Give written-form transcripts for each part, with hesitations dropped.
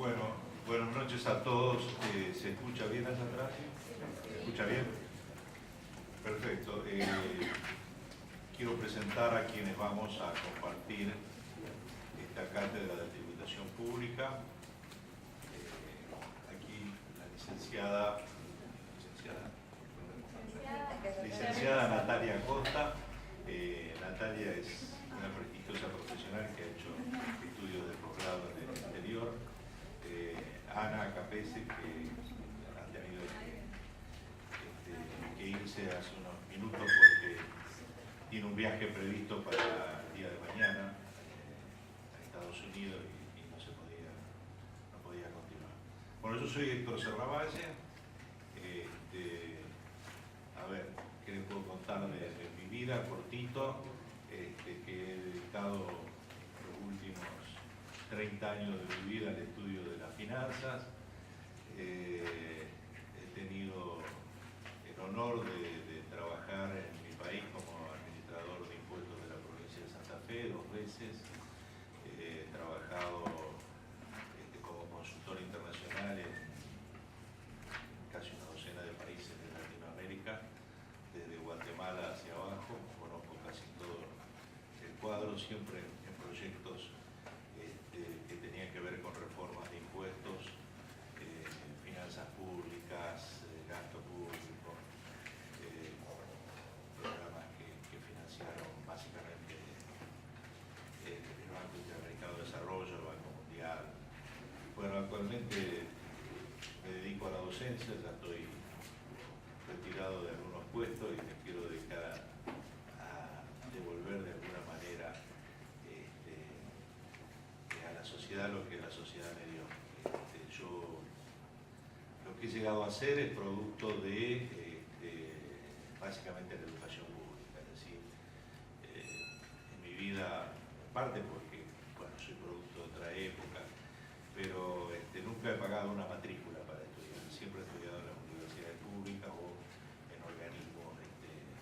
Bueno, buenas noches a todos. ¿Se escucha bien allá atrás? ¿Se escucha bien? Perfecto. Quiero presentar a quienes vamos a compartir esta cátedra de tributación pública. Aquí la licenciada Natalia Costa. Natalia es una prestigiosa profesional que ha hecho estudios de posgrado en el exterior. Ana Capese, que ha tenido que irse hace unos minutos porque tiene un viaje previsto para el día de mañana a Estados Unidos y no podía continuar. Bueno, yo soy Héctor Serravalle. A ver, ¿qué les puedo contar de mi vida? Cortito, que he dedicado los últimos 30 años de mi vida al estudio de las finanzas. He tenido el honor de trabajar en mi país como administrador de impuestos de la provincia de Santa Fe 2 veces. He trabajado como consultor internacional en casi una docena de países de Latinoamérica, desde Guatemala hacia abajo. Conozco casi todo el cuadro, siempre en proyectos que tenían que ver con reformas de impuestos, finanzas públicas, gasto público, programas que financiaron básicamente el Banco Interamericano de Desarrollo, el Banco Mundial. Bueno, actualmente me dedico a la docencia, ya estoy retirado de algunos puestos y me quiero dedicar a devolver de alguna manera a la sociedad lo que la sociedad me dio. Yo lo que he llegado a hacer es producto de básicamente la educación pública, es decir, en mi vida, en parte porque bueno, soy producto de otra época, pero nunca he pagado una matrícula para estudiar, siempre he estudiado en las universidades públicas o en organismos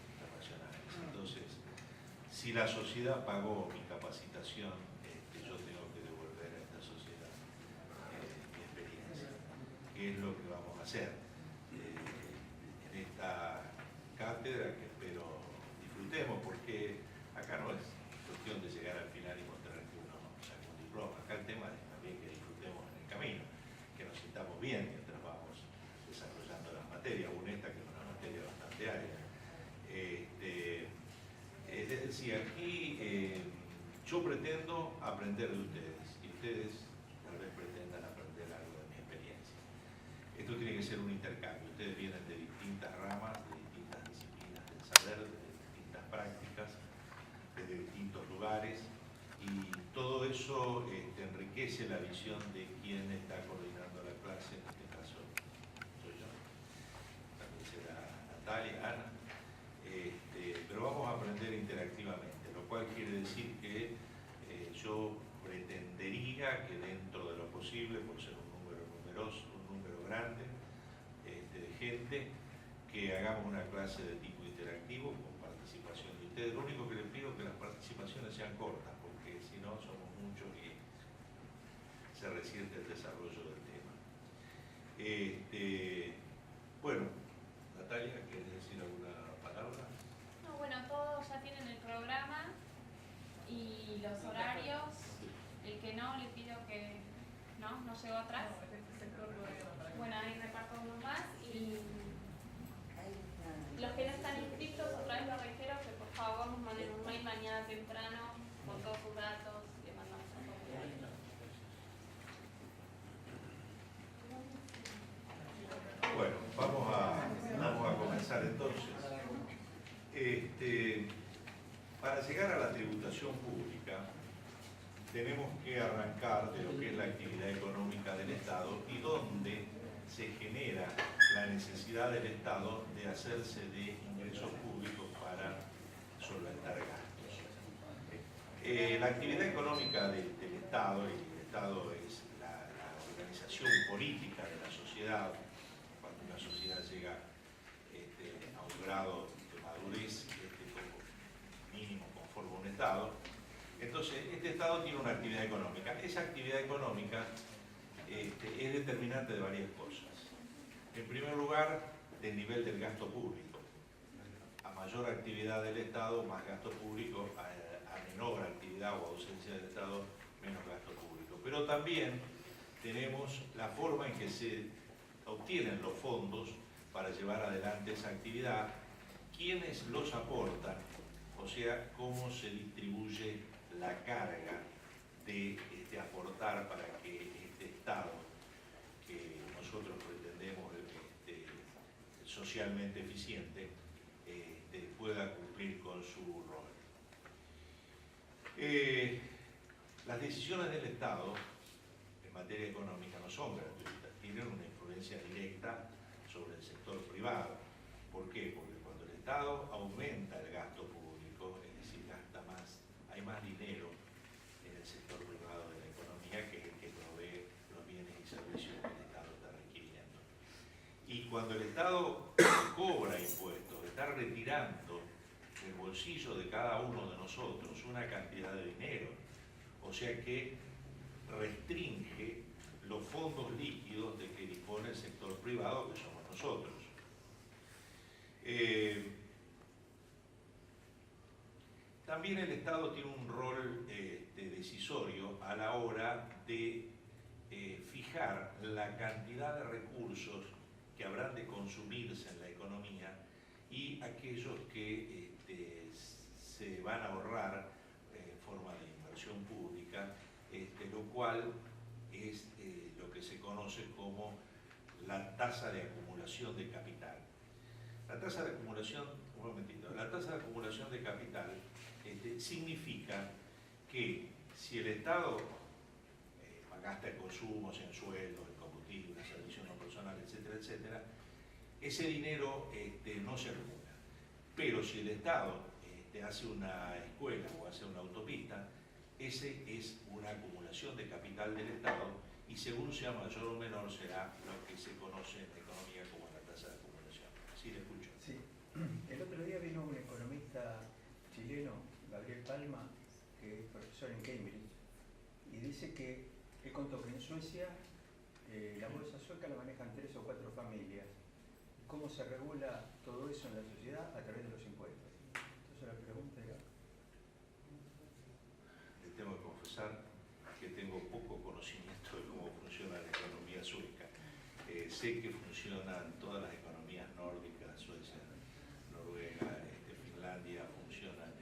internacionales. Entonces, si la sociedad pagó mi capacitación, yo tengo que devolver a esta sociedad mi experiencia, que es lo que vamos a hacer en esta cátedra, que espero disfrutemos, porque acá no es cuestión de llegar al final y mostrar que uno saca un diploma. Acá el tema es también que disfrutemos en el camino, que nos sintamos bien mientras vamos desarrollando las materias, aún esta que es una materia bastante árida. Es decir, aquí yo pretendo aprender de ustedes y ustedes tal vez pretendan aprender algo de mi experiencia. Esto tiene que ser un intercambio. Ustedes vienen de distintas ramas, de distintas disciplinas del saber, de distintas prácticas, desde distintos lugares, y todo eso enriquece la visión de quien está coordinando la clase. En este caso soy yo, también será Natalia, Ana. Pero vamos a aprender interactivamente, lo cual quiere decir que yo pretendería que dentro de lo posible, por ser un número numeroso, un número grande de gente, que hagamos una clase de tipo interactivo con participación de ustedes. Lo único que les pido es que las participaciones sean cortas, porque si no somos muchos y se resiente el desarrollo del tema. Bueno, Natalia, ¿quieres decir alguna palabra? No, bueno, todos ya tienen el programa y los horarios. El que no, le pido que no llegó atrás. Bueno, ahí reparto uno más y los que no están inscritos, otra vez lo reitero, que por favor nos manden un mail mañana temprano con todos sus datos y le mandamos a todos. Bueno, vamos a comenzar entonces. Para llegar a la tributación pública, tenemos que arrancar de lo que es la actividad económica del Estado y donde se genera la necesidad del Estado de hacerse de ingresos públicos para solventar gastos. La actividad económica del Estado, y el Estado es la organización política de la sociedad. Cuando una sociedad llega a un grado de madurez como mínimo conforme a un Estado, entonces este Estado tiene una actividad económica. Esa actividad económica es determinante de varias cosas. En primer lugar, del nivel del gasto público. A mayor actividad del Estado, más gasto público; a menor actividad o ausencia del Estado, menos gasto público. Pero también tenemos la forma en que se obtienen los fondos para llevar adelante esa actividad, quiénes los aportan, o sea, cómo se distribuye la carga de aportar para que este Estado, que nosotros pretendemos socialmente eficiente, pueda cumplir con su rol. Las decisiones del Estado en materia económica no son gratuitas, tienen una influencia directa sobre el sector privado. ¿Por qué? Porque cuando el Estado aumenta el gasto público, es decir, gasta más, hay más dinero en el sector privado de la economía que el que provee los bienes y servicios que el Estado está requiriendo. Y cuando el Estado cobra impuestos, está retirando del bolsillo de cada uno de nosotros una cantidad de dinero, o sea que restringe los fondos líquidos de que dispone el sector privado, que somos nosotros. También el Estado tiene un rol decisorio a la hora de fijar la cantidad de recursos que habrán de consumirse en la economía y aquellos que se van a ahorrar en forma de inversión pública, lo cual es lo que se conoce como la tasa de acumulación de capital. La tasa de acumulación, un momentito, la tasa de acumulación de capital significa que si el Estado gasta en consumos, en sueldos, en combustible, en servicios no personales, etcétera, etcétera, ese dinero no se acumula. Pero si el Estado hace una escuela o hace una autopista, ese es una acumulación de capital del Estado y según sea mayor o menor será lo que se conoce en economía como la tasa de acumulación. Sí, le escucho. Sí. El otro día vino un economista chileno, Gabriel Palma, que es profesor en Cambridge, y dice que él contó que en Suecia la bolsa sueca la manejan 3 o 4 familias. ¿Cómo se regula todo eso en la sociedad? A través de los impuestos. Entonces la pregunta era... Le tengo que confesar que tengo poco conocimiento de cómo funciona la economía sueca. Sé que funcionan todas las economías nórdicas, Suecia, Noruega, Finlandia, funcionan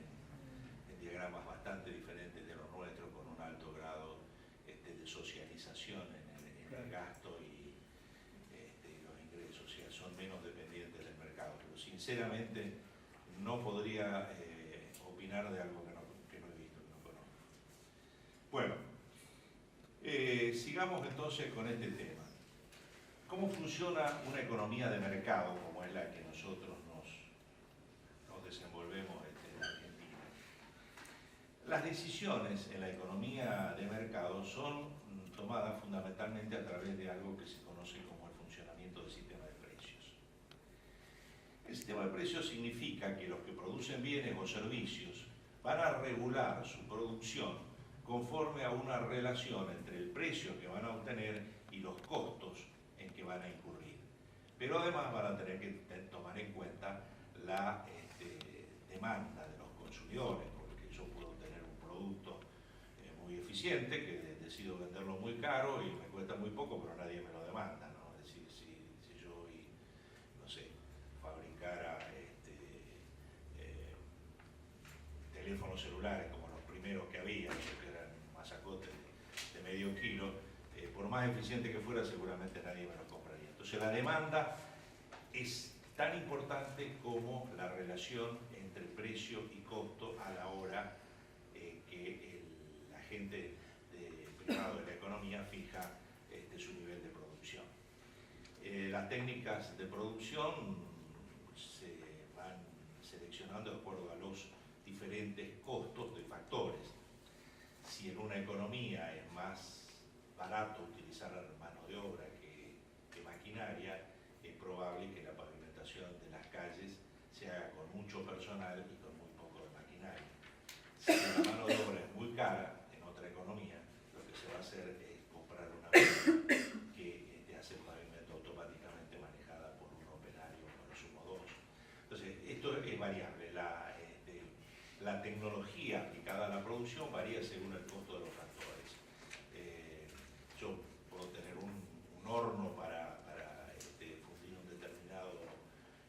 en diagramas bastante diferentes de los nuestros, con un alto grado de socialización en el gasto y los ingresos, o sea, son menos dependientes del mercado. Pero sinceramente no podría opinar de algo que no he visto, que no conozco. Bueno, sigamos entonces con este tema. ¿Cómo funciona una economía de mercado como es la que nosotros nos desenvolvemos en Argentina? Las decisiones en la economía de mercado son tomadas fundamentalmente a través de algo que se conoce como el funcionamiento del sistema de precios. El sistema de precios significa que los que producen bienes o servicios van a regular su producción conforme a una relación entre el precio que van a obtener y los costos en que van a incurrir. Pero además van a tener que tomar en cuenta la demanda de los consumidores, porque yo puedo tener un producto muy eficiente que decido venderlo muy caro y me cuesta muy poco, pero nadie me lo demanda, ¿no? Es decir, si yo hoy, no sé, fabricara teléfonos celulares como los primeros que había, que eran masacotes de medio kilo, por más eficiente que fuera, seguramente nadie me los compraría. Entonces la demanda es tan importante como la relación entre precio y costo a la hora que el agente privado de la economía fija su nivel de producción. Las técnicas de producción se van seleccionando de acuerdo a los diferentes costos de factores. Si en una economía es más barato utilizar mano de obra que maquinaria, es probable que la pavimentación de las calles se haga con mucho personal y con muy poco de maquinaria. Si la mano de obra es muy cara en otra economía, lo que se va a hacer es comprar una máquina la tecnología aplicada a la producción varía según el costo de los factores. Yo puedo tener un horno para fundir un determinado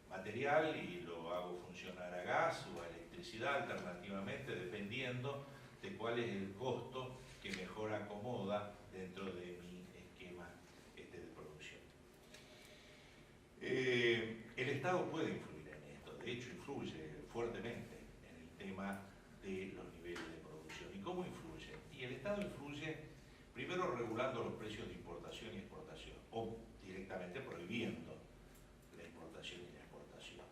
material y lo hago funcionar a gas o a electricidad alternativamente, dependiendo de cuál es el costo que mejor acomoda dentro de mi esquema de producción. El Estado puede influir en esto, de hecho influye fuertemente en el tema de los niveles de producción. ¿Y cómo influye? Y el Estado influye primero regulando los precios de importación y exportación, o directamente prohibiendo la importación y la exportación.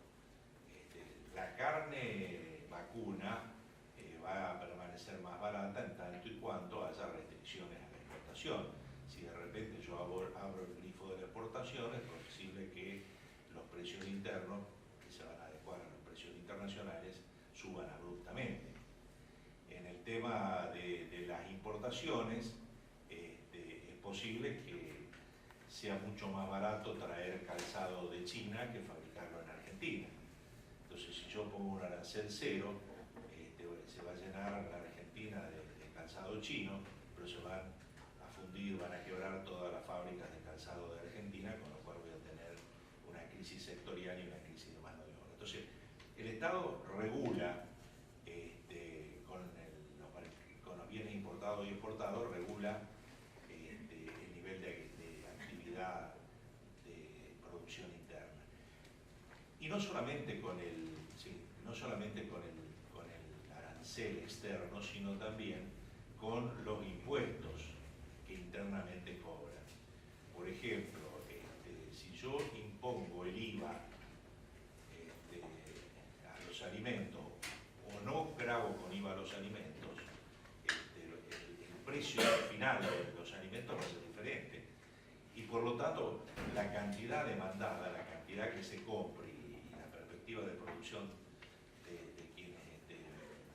La carne vacuna va a permanecer más barata en tanto y cuanto haya restricciones a la exportación. Si de repente yo abro el grifo de la exportación, es posible que los precios internos, que se van a adecuar a los precios internacionales, suban abruptamente. En el tema de las importaciones, es posible que sea mucho más barato traer calzado de China que fabricarlo en Argentina. Entonces, si yo pongo un arancel cero, se va a llenar la Argentina de calzado chino, pero se van a fundir, van a quebrar todas las fábricas de calzado de Argentina, con lo cual voy a tener una crisis sectorial y una crisis de mano de obra. Entonces, el Estado regula con los bienes importados y exportados, regula el nivel de actividad de producción interna. Y no solamente con el arancel externo, sino también con los impuestos que internamente cobran. Por ejemplo, si yo impongo el IVA a los alimentos o no gravo con IVA a los alimentos, el precio final de los alimentos va a ser diferente. Y por lo tanto, la cantidad demandada, la cantidad que se compre y la perspectiva de producción de quienes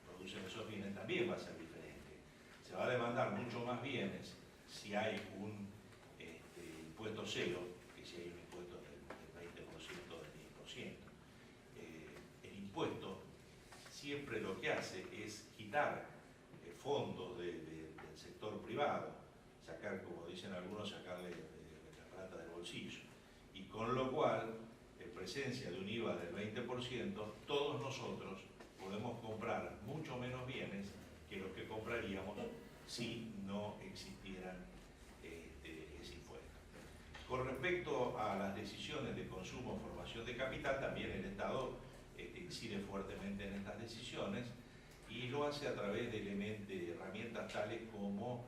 producen esos bienes también va a ser diferente. Se va a demandar mucho más bienes si hay un impuesto cero que si hay un impuesto del 20% o del 10%. El impuesto siempre lo que hace es quitar fondos del sector privado, sacar, como dicen algunos, sacarle la plata del bolsillo. Y con lo cual, en presencia de un IVA del 20%, todos nosotros podemos comprar mucho menos bienes que los que compraríamos si no existieran ese impuesto. Con respecto a las decisiones de consumo o formación de capital, también el Estado incide fuertemente en estas decisiones y lo hace a través de herramientas tales como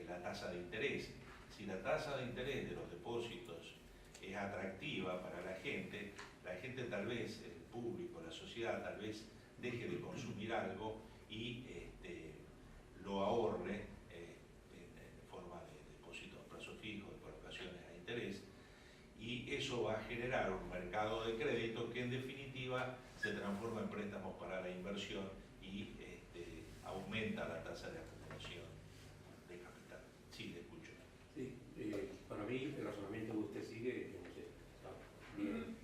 la tasa de interés. Si la tasa de interés de los depósitos es atractiva para la gente tal vez, el público, la sociedad, tal vez deje de consumir algo y lo ahorre en forma de depósitos a plazo fijo, de colocaciones a interés, y eso va a generar un mercado de crédito que en definitiva se transforma en préstamos para la inversión y aumenta la tasa de acumulación de capital. Sí, le escucho. Sí, para mí el razonamiento que usted sigue, no sé, está bien,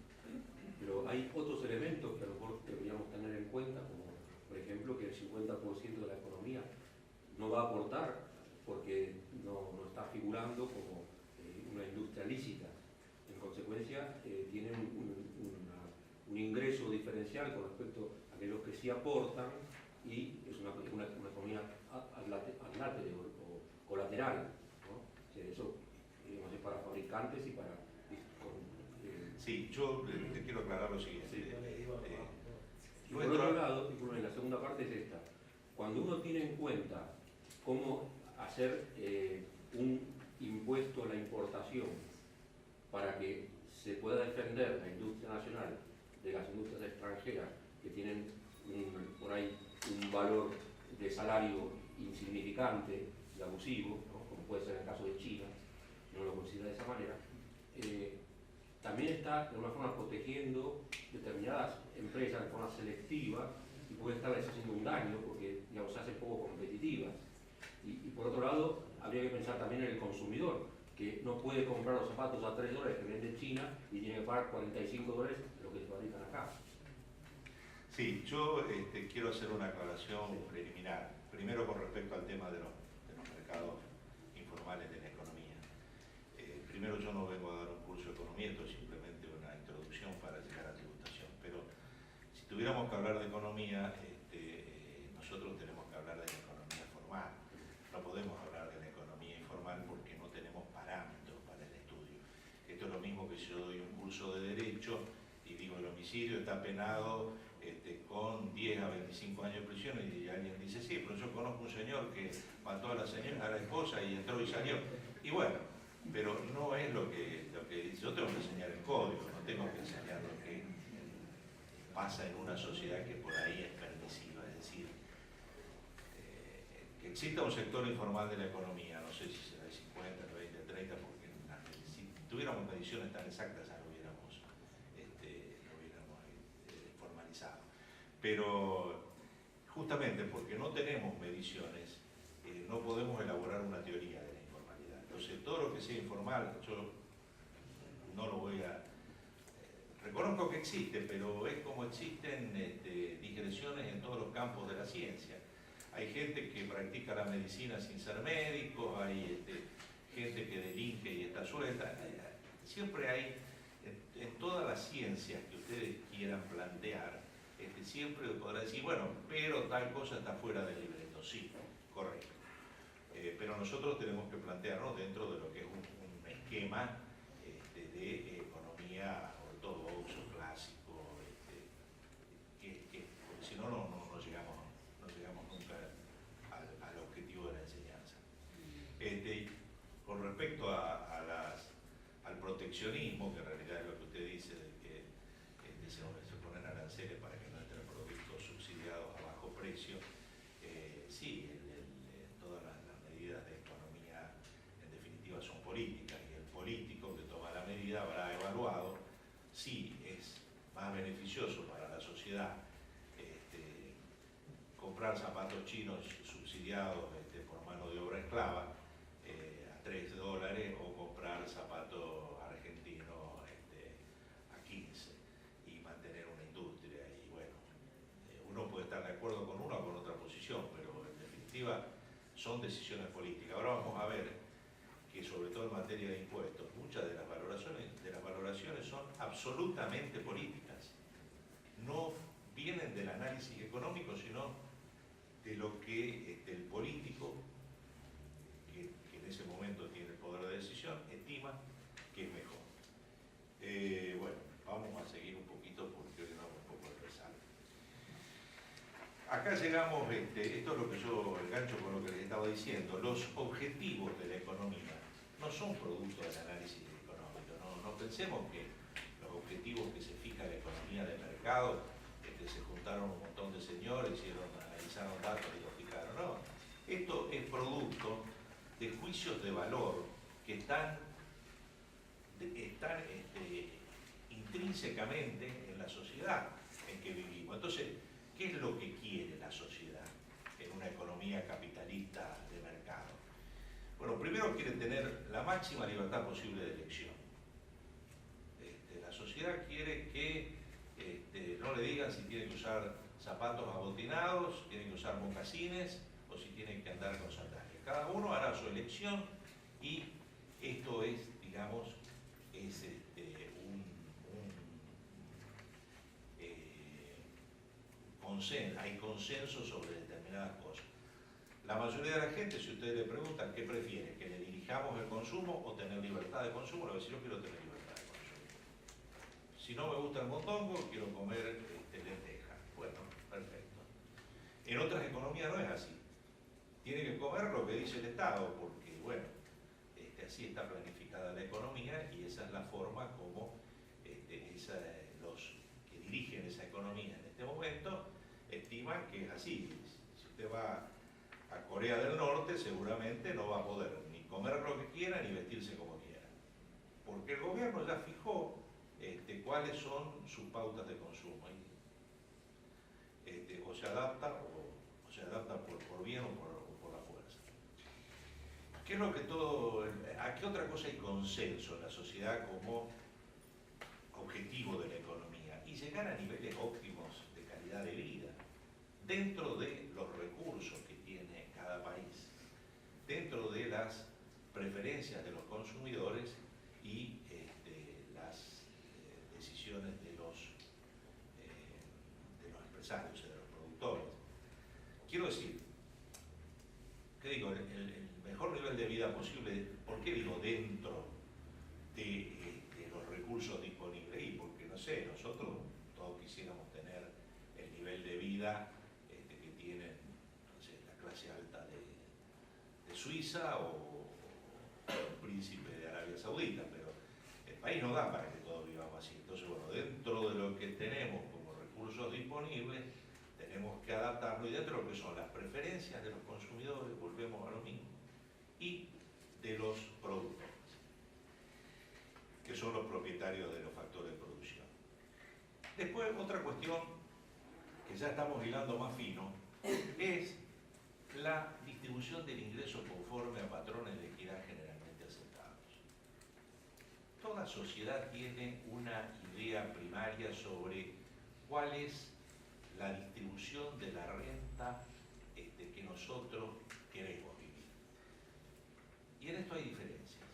pero hay otros elementos que a lo mejor deberíamos tener en cuenta, como por ejemplo que el 50% de la economía no va a aportar porque no está figurando como una industria lícita. En consecuencia, tiene un ingreso diferencial con respecto a aquellos que sí aportan y es una economía adlátere o colateral, ¿no? O sea, eso digamos, es para fabricantes y para... Sí, yo te quiero aclarar lo siguiente. Sí. Y por otro lado, y la segunda parte es esta, cuando uno tiene en cuenta cómo hacer un impuesto a la importación para que se pueda defender la industria nacional de las industrias extranjeras que tienen por ahí un valor de salario insignificante y abusivo, ¿no? Como puede ser el caso de China, si uno lo considera de esa manera, también está de alguna forma protegiendo determinadas empresas de forma selectiva y puede estarles haciendo un daño porque digamos, se hacen poco competitivas. Y por otro lado, habría que pensar también en el consumidor, que no puede comprar los zapatos a $3 que vende China y tiene que pagar $45 de lo que se fabrican acá. Sí, yo quiero hacer una aclaración preliminar. Primero con respecto al tema de los mercados informales de la economía. Primero, yo no vengo a dar un curso de economía, esto es simplemente una introducción para llegar a tributación. Pero si tuviéramos que hablar de economía, nosotros tenemos que hablar de la economía formal. No podemos hablar de la economía informal porque no tenemos parámetros para el estudio. Esto es lo mismo que si yo doy un curso de Derecho y digo el homicidio está penado con 10 a 25 años de prisión, y alguien dice, sí, pero yo conozco un señor que mató a la esposa y entró y salió. Y bueno, pero no es lo que dice. Yo tengo que enseñar el código, no tengo que enseñar lo que pasa en una sociedad que por ahí es permisiva. Es decir, que exista un sector informal de la economía, no sé si será el 50, el 20, el 30, porque si tuviéramos mediciones tan exactas ya lo hubiéramos formalizado. Pero justamente porque no tenemos mediciones, no podemos elaborar una teoría de la informalidad. Entonces, todo lo que sea informal, yo no lo voy a... reconozco que existe, pero es como existen digresiones en todos los campos de la ciencia. Hay gente que practica la medicina sin ser médico, hay gente que delinque y está suelta. Siempre hay, en todas las ciencias que ustedes quieran plantear, siempre podrá decir, bueno, pero tal cosa está fuera del libreto. Sí, correcto. Pero nosotros tenemos que plantearnos dentro de lo que es un esquema de economía ortodoxo, clásico, porque si no, no llegamos nunca al objetivo de la enseñanza. Con respecto al proteccionismo, que en realidad es lo que usted dice, de que se ponen aranceles para que no entren productos subsidiados a bajo precio, sí, todas las medidas de economía en definitiva son políticas, y el político que toma la medida habrá evaluado si es más beneficioso para la sociedad comprar zapatos chinos subsidiados por mano de obra esclava a $3 o comprar zapatos argentinos a 15 y mantener una industria. Y bueno, uno puede estar de acuerdo con una o con otra posición, pero en definitiva son decisiones políticas. Ahora vamos a ver que sobre todo en materia de impuestos, muchas de las valoraciones son absolutamente políticas. No vienen del análisis económico, sino de lo que el político, que en ese momento tiene el poder de decisión, estima que es mejor. Bueno, vamos a seguir un poquito porque hoy vamos un poco resalto. Acá llegamos, esto es lo que yo engancho con lo que les estaba diciendo, los objetivos de la economía no son producto del análisis económico. No pensemos que los objetivos que se fija la economía de mercado, se juntaron un montón de señores, analizaron datos y los fijaron. No, esto es producto de juicios de valor que están intrínsecamente en la sociedad en que vivimos. Entonces, ¿qué es lo que quiere la sociedad en una economía capitalista de mercado? Bueno, primero quiere tener la máxima libertad posible de elección. La sociedad quiere que no le digan si tiene que usar zapatos abotinados, tiene que usar mocasines o si tiene que andar con sandalias. Cada uno hará su elección y esto es, digamos, hay consenso sobre determinadas cosas. La mayoría de la gente, si ustedes le preguntan qué prefiere, que le dirijamos el consumo o tener libertad de consumo, le va a decir, yo quiero tener libertad de consumo. Si no me gusta el mondongo, quiero comer lentejas. Bueno, perfecto. En otras economías no es así. Tiene que comer lo que dice el Estado, porque, bueno, así está planificada la economía y esa es la forma como los que dirigen esa economía en este momento estiman que es así. Si usted va a Corea del Norte, seguramente no va a poder ni comer lo que quiera ni vestirse como quiera, porque el gobierno ya fijó cuáles son sus pautas de consumo. O se adapta o se adapta por bien o por la fuerza. ¿Qué es lo que a qué otra cosa hay consenso en la sociedad como objetivo de la economía? Y llegar a niveles óptimos de calidad de dentro de los recursos que tiene cada país, dentro de las preferencias de los consumidores y las decisiones de los empresarios y de los productores. Quiero decir, ¿qué digo? El mejor nivel de vida posible, ¿por qué digo dentro de los recursos disponibles? Y porque, no sé, nosotros todos quisiéramos tener el nivel de vida que tienen, no sé, la clase alta de Suiza o el príncipe de Arabia Saudita, pero el país no da para que todos vivamos así. Entonces, bueno, dentro de lo que tenemos como recursos disponibles, tenemos que adaptarlo, y dentro de lo que son las preferencias de los consumidores, volvemos a lo mismo, y de los productores, que son los propietarios de los factores de producción. Después, otra cuestión que ya estamos hilando más fino, es la distribución del ingreso conforme a patrones de equidad generalmente aceptados. Toda sociedad tiene una idea primaria sobre cuál es la distribución de la renta que nosotros queremos vivir. Y en esto hay diferencias.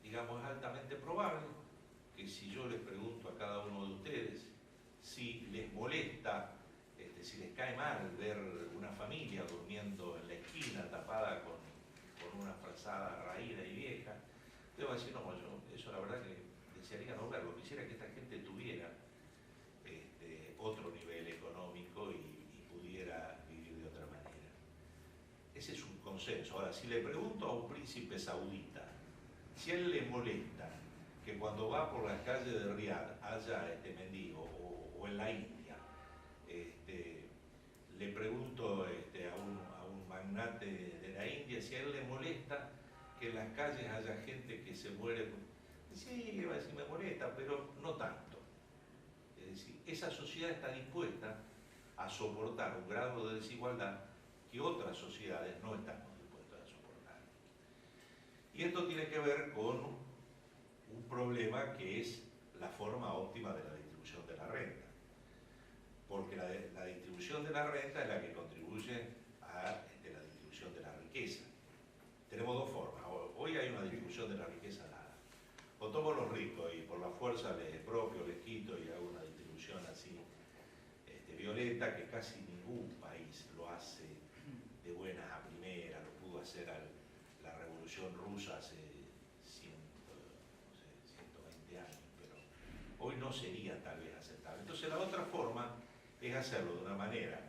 Digamos, es altamente probable que si yo les pregunto a cada uno de ustedes si les molesta, si les cae mal ver una familia durmiendo en la esquina tapada con una frazada raída y vieja, te voy a decir, no, yo eso la verdad que desearía no verlo, quisiera que esta gente tuviera otro nivel económico y pudiera vivir de otra manera. Ese es un consenso. Ahora, si le pregunto a un príncipe saudita si a él le molesta que cuando va por las calles de Riad haya mendigo, o en la India, le pregunto a un magnate de la India si a él le molesta que en las calles haya gente que se muere. Sí, va a decir, me molesta, pero no tanto. Es decir, esa sociedad está dispuesta a soportar un grado de desigualdad que otras sociedades no estamos dispuestas a soportar. Y esto tiene que ver con un problema que es la forma óptima de la distribución de la renta. Porque la distribución de la renta es la que contribuye a la distribución de la riqueza. Tenemos dos formas. Hoy hay una distribución de la riqueza nada. O tomo los ricos y por la fuerza propio les quito y hago una distribución así violenta, que casi ningún país lo hace de buenas a primeras. Lo pudo hacer la Revolución Rusa hace 120 años, pero hoy no sería tal vez aceptable. Entonces la otra forma es hacerlo de una manera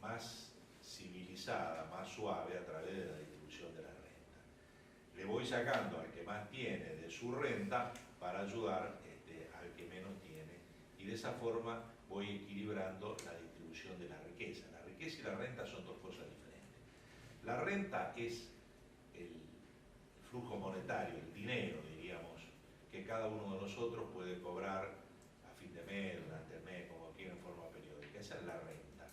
más civilizada, más suave, a través de la distribución de la renta. Le voy sacando al que más tiene de su renta para ayudar al que menos tiene, y de esa forma voy equilibrando la distribución de la riqueza. La riqueza y la renta son dos cosas diferentes. La renta es el flujo monetario, el dinero, diríamos, que cada uno de nosotros puede cobrar a fin de mes, durante el mes, como quiera, en forma periódica. Esa es la renta.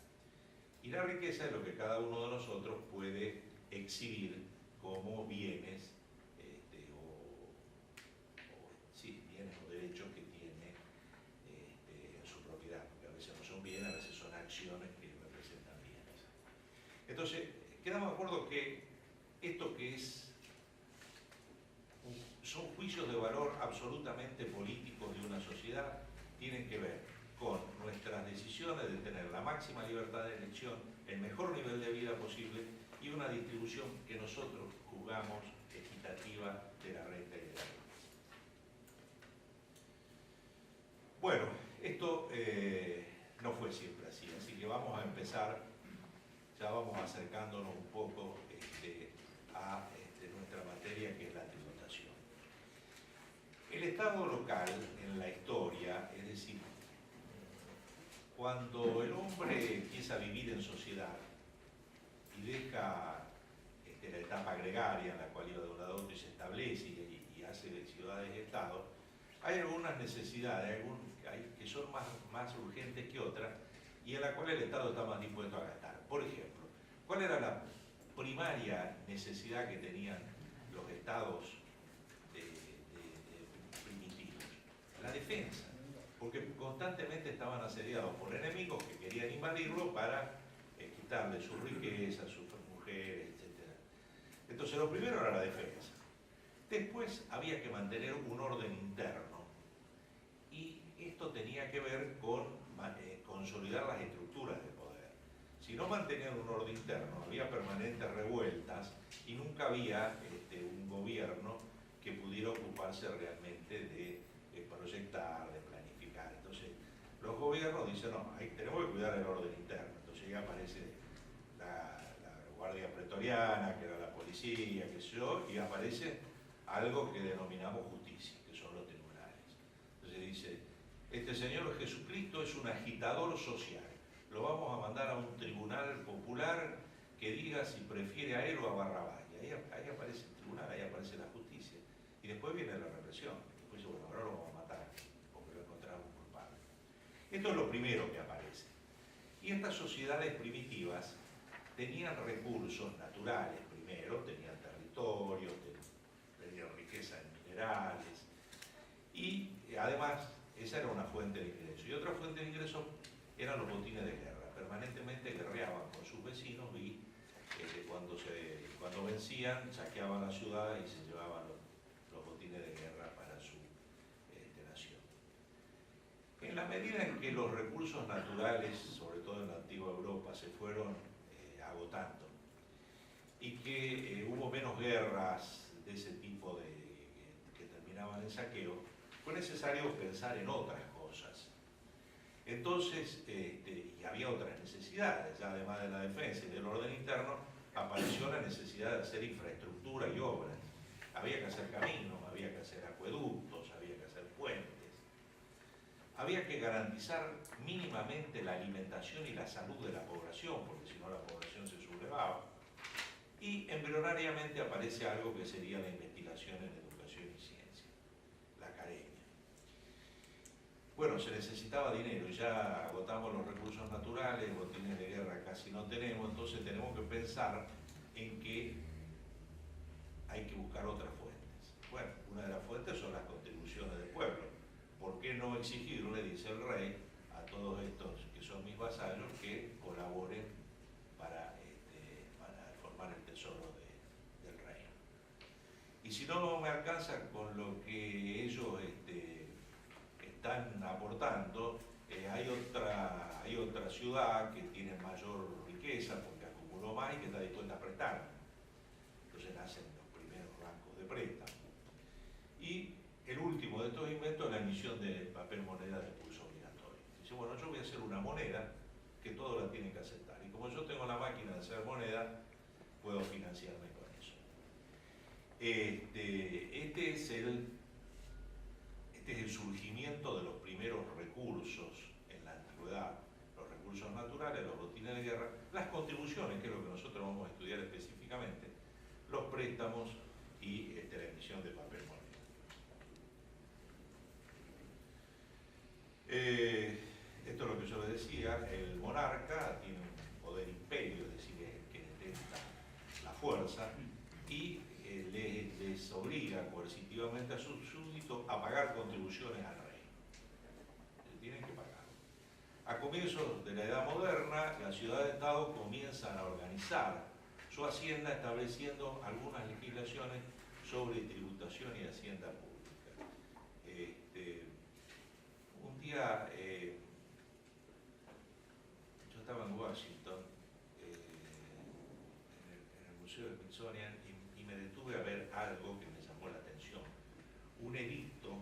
Y la riqueza es lo que cada uno de nosotros puede exhibir como bienes, bienes o derechos que tiene en su propiedad, porque a veces no son bienes, a veces son acciones que representan bienes. Entonces, quedamos de acuerdo que esto que son juicios de valor absolutamente políticos de una sociedad, tienen que ver con nuestras decisiones de tener la máxima libertad de elección, el mejor nivel de vida posible y una distribución que nosotros juzgamos equitativa de la renta y de la riqueza. Bueno, esto no fue siempre así que vamos a empezar, ya vamos acercándonos un poco a nuestra materia, que es la tributación. El Estado local en la historia, es decir, cuando el hombre empieza a vivir en sociedad y deja la etapa gregaria en la cual iba de un lado a otro y se establece y hace ciudades-estados, hay algunas necesidades que son más urgentes que otras y en las cuales el Estado está más dispuesto a gastar. Por ejemplo, ¿cuál era la primaria necesidad que tenían los estados primitivos? La defensa. porque constantemente estaban asediados por enemigos que querían invadirlo para quitarle sus riquezas, sus mujeres, etc. Entonces lo primero era la defensa. Después había que mantener un orden interno y esto tenía que ver con consolidar las estructuras de poder. Si no mantenían un orden interno, había permanentes revueltas y nunca había un gobierno que pudiera ocuparse realmente de proyectar, de planificar. Entonces los gobiernos dicen, no, tenemos que cuidar el orden interno. Entonces ya aparece la Guardia Pretoriana, que era la policía, qué sé yo, y aparece algo que denominamos justicia, que son los tribunales. Entonces dice, este señor Jesucristo es un agitador social, lo vamos a mandar a un tribunal popular que diga si prefiere a él o a Barrabás. Y ahí aparece el tribunal, ahí aparece la justicia. Y después viene la represión. Después dice, bueno, ahora lo vamos a matar, porque lo encontramos culpable. Esto es lo primero que aparece. Y estas sociedades primitivas tenían recursos naturales primero, tenían territorios, tenían riqueza en minerales, y además esa era una fuente de ingreso. Y otra fuente de ingreso eran los botines de guerra. Permanentemente guerreaban con sus vecinos y cuando vencían saqueaban la ciudad y se llevaban los botines de guerra para su nación. En la medida en que los recursos naturales, sobre todo en la antigua Europa, se fueron agotando y que hubo menos guerras de ese tipo que terminaban en saqueo, fue necesario pensar en otras cosas. Entonces, y había otras necesidades, ya además de la defensa y del orden interno, apareció la necesidad de hacer infraestructura y obras. Había que hacer caminos, había que hacer acueductos, había que hacer puentes. Había que garantizar mínimamente la alimentación y la salud de la población, porque si no la población se sublevaba. Y embrionariamente aparece algo que sería la investigación en educación y ciencia, la academia. Bueno, se necesitaba dinero, ya agotamos los recursos naturales, botines de guerra casi no tenemos, entonces tenemos que pensar en que hay que buscar otras fuentes. Bueno, una de las fuentes son las contribuciones del pueblo. ¿Por qué no exigirle, dice el rey, a todos estos que son mis vasallos, que colaboren para formar el tesoro del reino? Y si no me alcanza con lo que ellos están aportando, hay otra ciudad que tiene mayor riqueza porque acumuló más y que está dispuesta a prestar. Entonces nacen los primeros bancos de préstamo. Y el último de estos inventos es la emisión de papel moneda de pulso obligatorio. Dice, bueno, yo voy a hacer una moneda que todos la tienen que aceptar. Y como yo tengo la máquina de hacer moneda, puedo financiarme con eso. Este es el surgimiento de los primeros recursos en la antigüedad. Los recursos naturales, los botines de guerra, las contribuciones, que es lo que nosotros vamos a estudiar específicamente, los préstamos y la emisión de papel moneda. Esto es lo que yo les decía, el monarca tiene un poder imperio, es decir, que detenta la fuerza y les obliga coercitivamente a sus súbditos a pagar contribuciones al rey. Tienen que pagar. A comienzos de la Edad Moderna, las ciudades-estado comienzan a organizar su hacienda estableciendo algunas legislaciones sobre tributación y hacienda pública. Un día yo estaba en Washington, en el Museo de Smithsonian, y me detuve a ver algo que me llamó la atención. Un edicto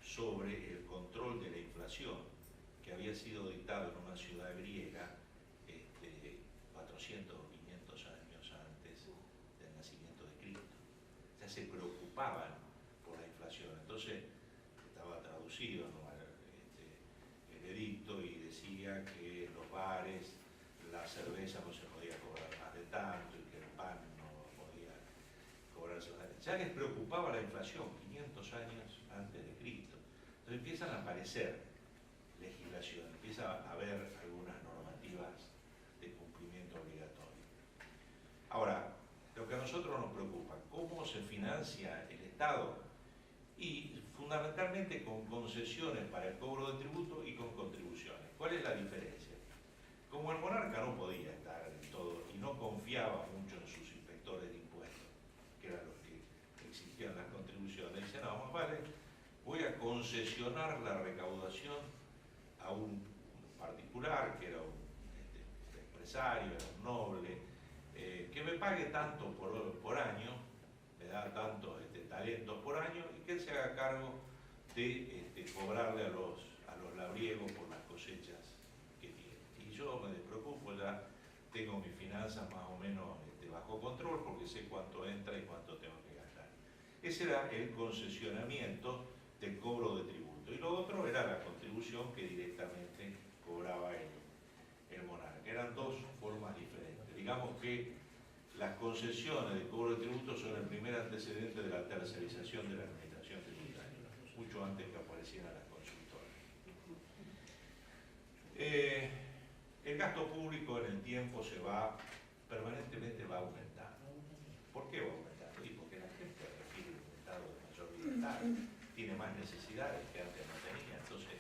sobre el control de la inflación que había sido dictado en una ciudad griega 400 o 500 años antes del nacimiento de Cristo. O sea, se preocupaban por la inflación. Entonces, estaba traducido, ¿no?, el edicto, y decía que en los bares la cerveza no se podía cobrar más de tanto y que el pan no podía cobrarse más. Ya les preocupaba la inflación 500 años antes de Cristo. Entonces empiezan a aparecer legislación, empieza a haber algunas normativas de cumplimiento obligatorio. Ahora, lo que a nosotros nos preocupa, ¿cómo se financia el Estado? Y fundamentalmente con concesiones para el cobro de tributo y con contribuciones. ¿Cuál es la diferencia? Como el monarca no podía estar en todo y no confiaba mucho en sus inspectores de impuestos, que eran los que exigían las contribuciones, dice, no, más vale, voy a concesionar la recaudación a un particular, que era un empresario, era un noble, que me pague tanto por año, me da tantos talentos por año, y que él se haga cargo de cobrarle a los labriegos por las cosechas que tiene. Y yo me despreocupo, ya tengo mis finanzas más o menos bajo control, porque sé cuánto entra y cuánto tengo que gastar. Ese era el concesionamiento del cobro de tributo. Y lo otro era la contribución que directamente cobraba el monarca. Eran dos formas diferentes. Digamos que las concesiones de cobro de tributo son el primer antecedente de la tercerización de la administración tributaria, mucho antes que aparecieran las consultoras. El gasto público en el tiempo permanentemente va aumentando. ¿Por qué va aumentando? Y porque la gente requiere un estado de mayor bienestar, tiene más necesidades que antes no tenía. Entonces,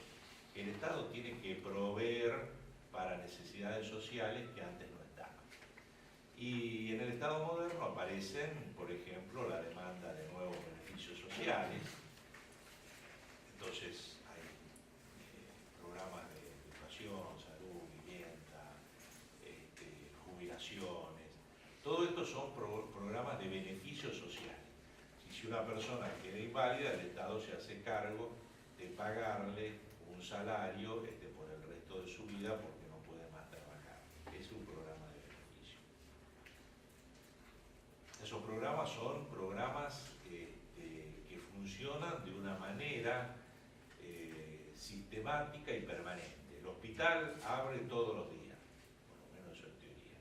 el Estado tiene que proveer para necesidades sociales que antes no estaban. Y en el Estado moderno aparecen, por ejemplo, la demanda de nuevos beneficios sociales. Entonces hay programas de educación, salud, vivienda, jubilaciones. Todo esto son programas de beneficios sociales. Si una persona queda inválida, el Estado se hace cargo de pagarle un salario por el resto de su vida porque no puede más trabajar. Es un programa de beneficio. Esos programas son programas que funcionan de una manera sistemática y permanente. El hospital abre todos los días, por lo menos eso en teoría.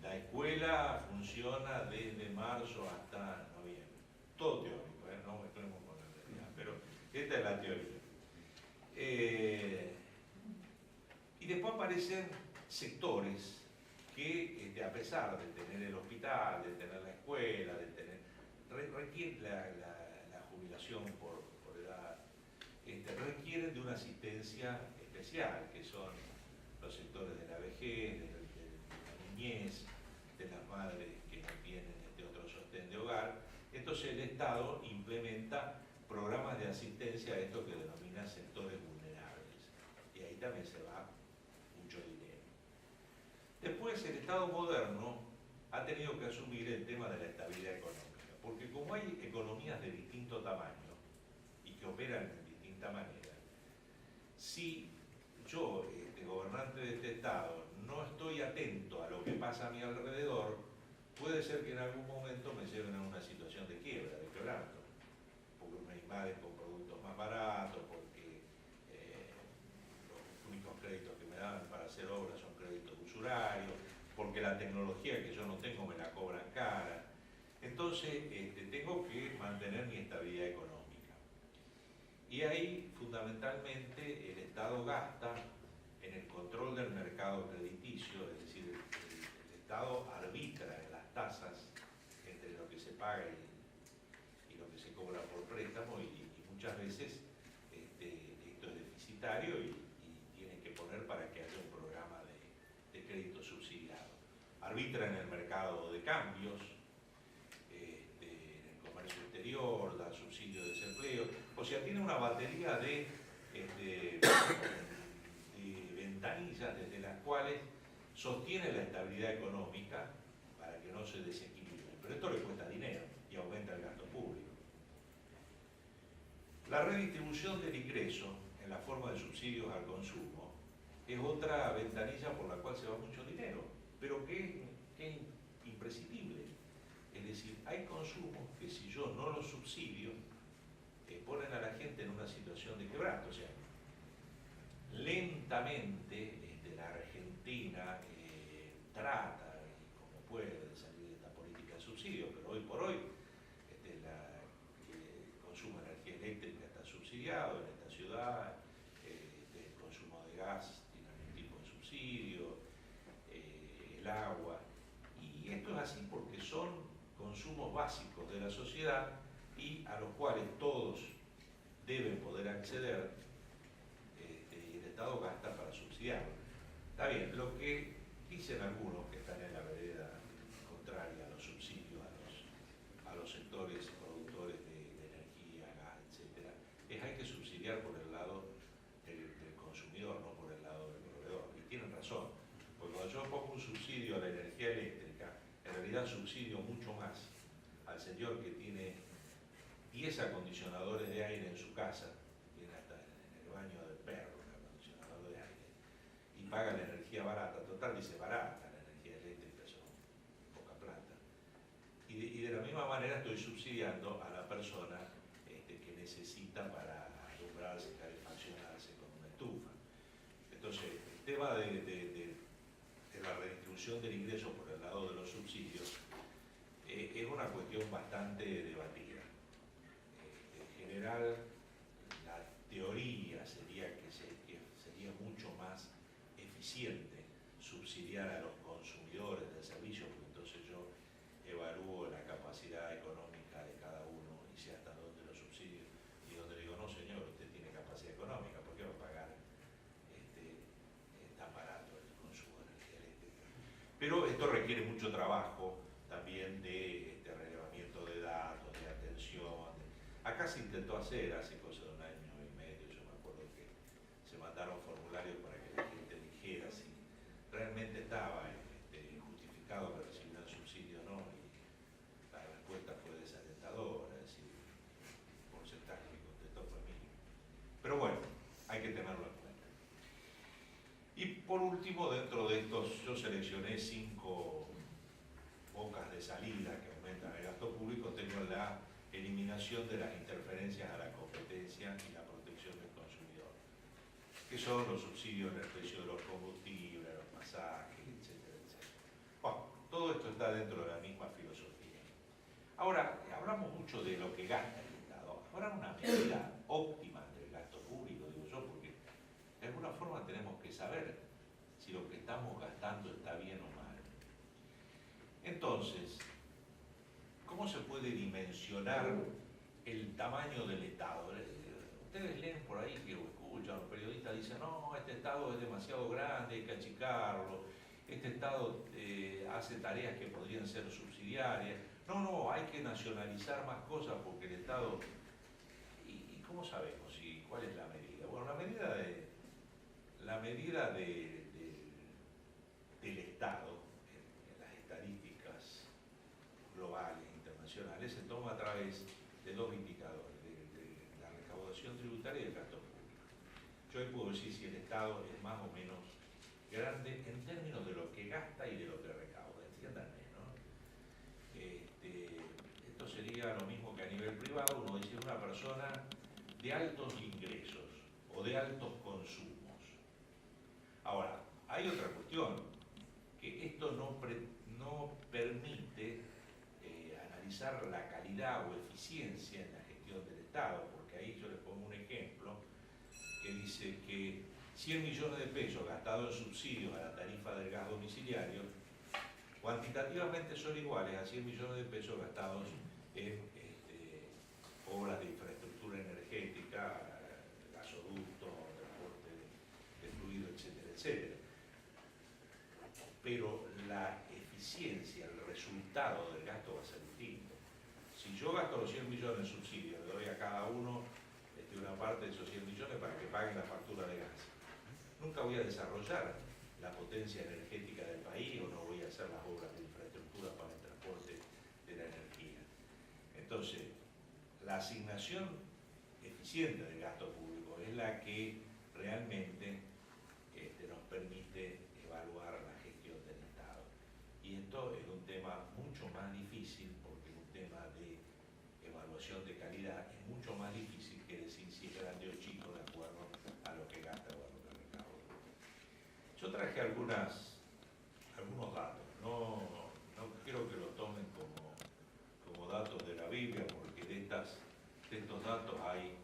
La escuela funciona desde marzo hasta noviembre. Todo teórico, no mezclemos con la realidad, pero esta es la teoría. Y después aparecen sectores que, a pesar de tener el hospital, de tener la escuela, de tener requieren la jubilación por edad, requieren de una asistencia especial, que son los sectores de la vejez, de la niñez, de las madres que no tienen otro sostén de hogar. Entonces el Estado implementa programas de asistencia a esto que denomina sectores vulnerables. Y ahí también se va mucho dinero. Después el Estado moderno ha tenido que asumir el tema de la estabilidad económica, porque como hay economías de distinto tamaño y que operan de distinta manera, si yo, gobernante de este Estado, no estoy atento a lo que pasa a mi alrededor, puede ser que en algún momento me lleven a una situación de quiebra, de quebranto, porque me invaden con productos más baratos, porque los únicos créditos que me dan para hacer obras son créditos usurarios, porque la tecnología que yo no tengo me la cobran cara. Entonces tengo que mantener mi estabilidad económica. Y ahí fundamentalmente el Estado gasta en el control del mercado crediticio, es decir, el Estado arbitra en las tasas entre lo que se paga y lo que se cobra por préstamo, y muchas veces esto es deficitario y tiene que poner para que haya un programa de crédito subsidiado. Arbitra en el mercado de cambios, en el comercio exterior, da subsidio de desempleo, o sea, tiene una batería de ventanillas desde las cuales sostiene la estabilidad económica para que no se desequilibre. Pero esto le cuesta dinero y aumenta el gasto público. La redistribución del ingreso en la forma de subsidios al consumo es otra ventanilla por la cual se va mucho dinero, pero que es imprescindible. Es decir, hay consumos que si yo no los subsidio, ponen a la gente en una situación de quebranto. O sea, lentamente la Argentina trata, como puede, de salir de esta política de subsidio, pero hoy por hoy el consumo de energía eléctrica está subsidiado en esta ciudad, el consumo de gas tiene algún tipo de subsidio, el agua, y esto es así porque son consumos básicos de la sociedad y a los cuales todos deben poder acceder, y el Estado gasta para subsidiarlo. Está bien, lo que dicen algunos que están en la vereda contraria a los subsidios a los sectores productores de energía, gas, etcétera, es hay que subsidiar por el lado del consumidor, no por el lado del proveedor. Y tienen razón, porque cuando yo pongo un subsidio a la energía eléctrica, en realidad subsidio mucho más al señor que tiene 10 acondicionadores de aire en su casa, tiene hasta en el baño del perro un acondicionador de aire, y paga la energía barata. Total, dice barata, la energía eléctrica son poca plata. Y de la misma manera estoy subsidiando a la persona que necesita para alumbrarse, calefaccionarse con una estufa. Entonces, el tema de la redistribución del ingreso por el lado de los subsidios es una cuestión bastante debatida. En general, la teoría sería que sería mucho más eficiente subsidiar a los consumidores del servicio, porque entonces yo evalúo la capacidad económica de cada uno y sé hasta dónde lo subsidio, y donde digo, no señor, usted tiene capacidad económica, ¿por qué va a pagar tan barato el consumo de energía eléctrica? Pero esto requiere mucho trabajo también de relevamiento de datos, de atención. Acá se intentó hacer hace cosa de un año y medio, yo me acuerdo que se mandaron formularios para que la gente dijera si realmente estaba justificado que recibieran subsidio o no, y la respuesta fue desalentadora, es decir, el porcentaje que contestó fue mínimo. Pero bueno, hay que tenerlo en cuenta. Y por último, dentro de estos, yo seleccioné 5 bocas de salida que aumentan el gasto público. Tengo la eliminación de las interferencias a la competencia y la protección del consumidor, que son los subsidios en el precio de los combustibles, los pasajes, etcétera, etcétera. Bueno, todo esto está dentro de la misma filosofía. Ahora, hablamos mucho de lo que gasta el Estado. Ahora, una medida óptima del gasto público, digo yo, porque de alguna forma tenemos que saber si lo que estamos gastando está bien o mal. Entonces, ¿cómo se puede dimensionar el tamaño del Estado? Ustedes leen por ahí que escuchan, los periodistas dicen, no, este Estado es demasiado grande, hay que achicarlo, este Estado hace tareas que podrían ser subsidiarias, no, hay que nacionalizar más cosas porque el Estado... ¿Y cómo sabemos? ¿Y cuál es la medida? Bueno, la medida del Estado en las estadísticas globales, internacionales, se toma a través de 2 indicadores, de la recaudación tributaria y el gasto público. Yo hoy puedo decir si el Estado es más o menos grande en términos de lo que gasta y de lo que recauda, entiéndanme, ¿no? Esto sería lo mismo que a nivel privado, uno dice una persona de altos ingresos o de altos consumos. Ahora, hay otra cuestión, que esto no permite analizar la calidad o eficiencia en la gestión del Estado, porque ahí yo les pongo un ejemplo que dice que 100 millones de pesos gastados en subsidios a la tarifa del gas domiciliario, cuantitativamente son iguales a 100 millones de pesos gastados en obras de infraestructura energética, gasoductos, transporte de fluido, etcétera, etcétera. Pero la eficiencia, el resultado del gasto va a ser distinto. Si yo gasto los 100 millones en subsidios, le doy a cada uno una parte de esos 100 millones para que paguen la factura de gas, nunca voy a desarrollar la potencia energética del país o no voy a hacer las obras de infraestructura para el transporte de la energía. Entonces, la asignación eficiente del gasto público es la que realmente nos permite evaluar la gestión del Estado. Y esto es un tema mucho más difícil porque un tema de evaluación de calidad es mucho más difícil que decir si es grande o chico de acuerdo a lo que gasta o a lo que recauda. Yo traje algunos datos, no quiero que lo tomen como datos de la Biblia, porque de estos datos hay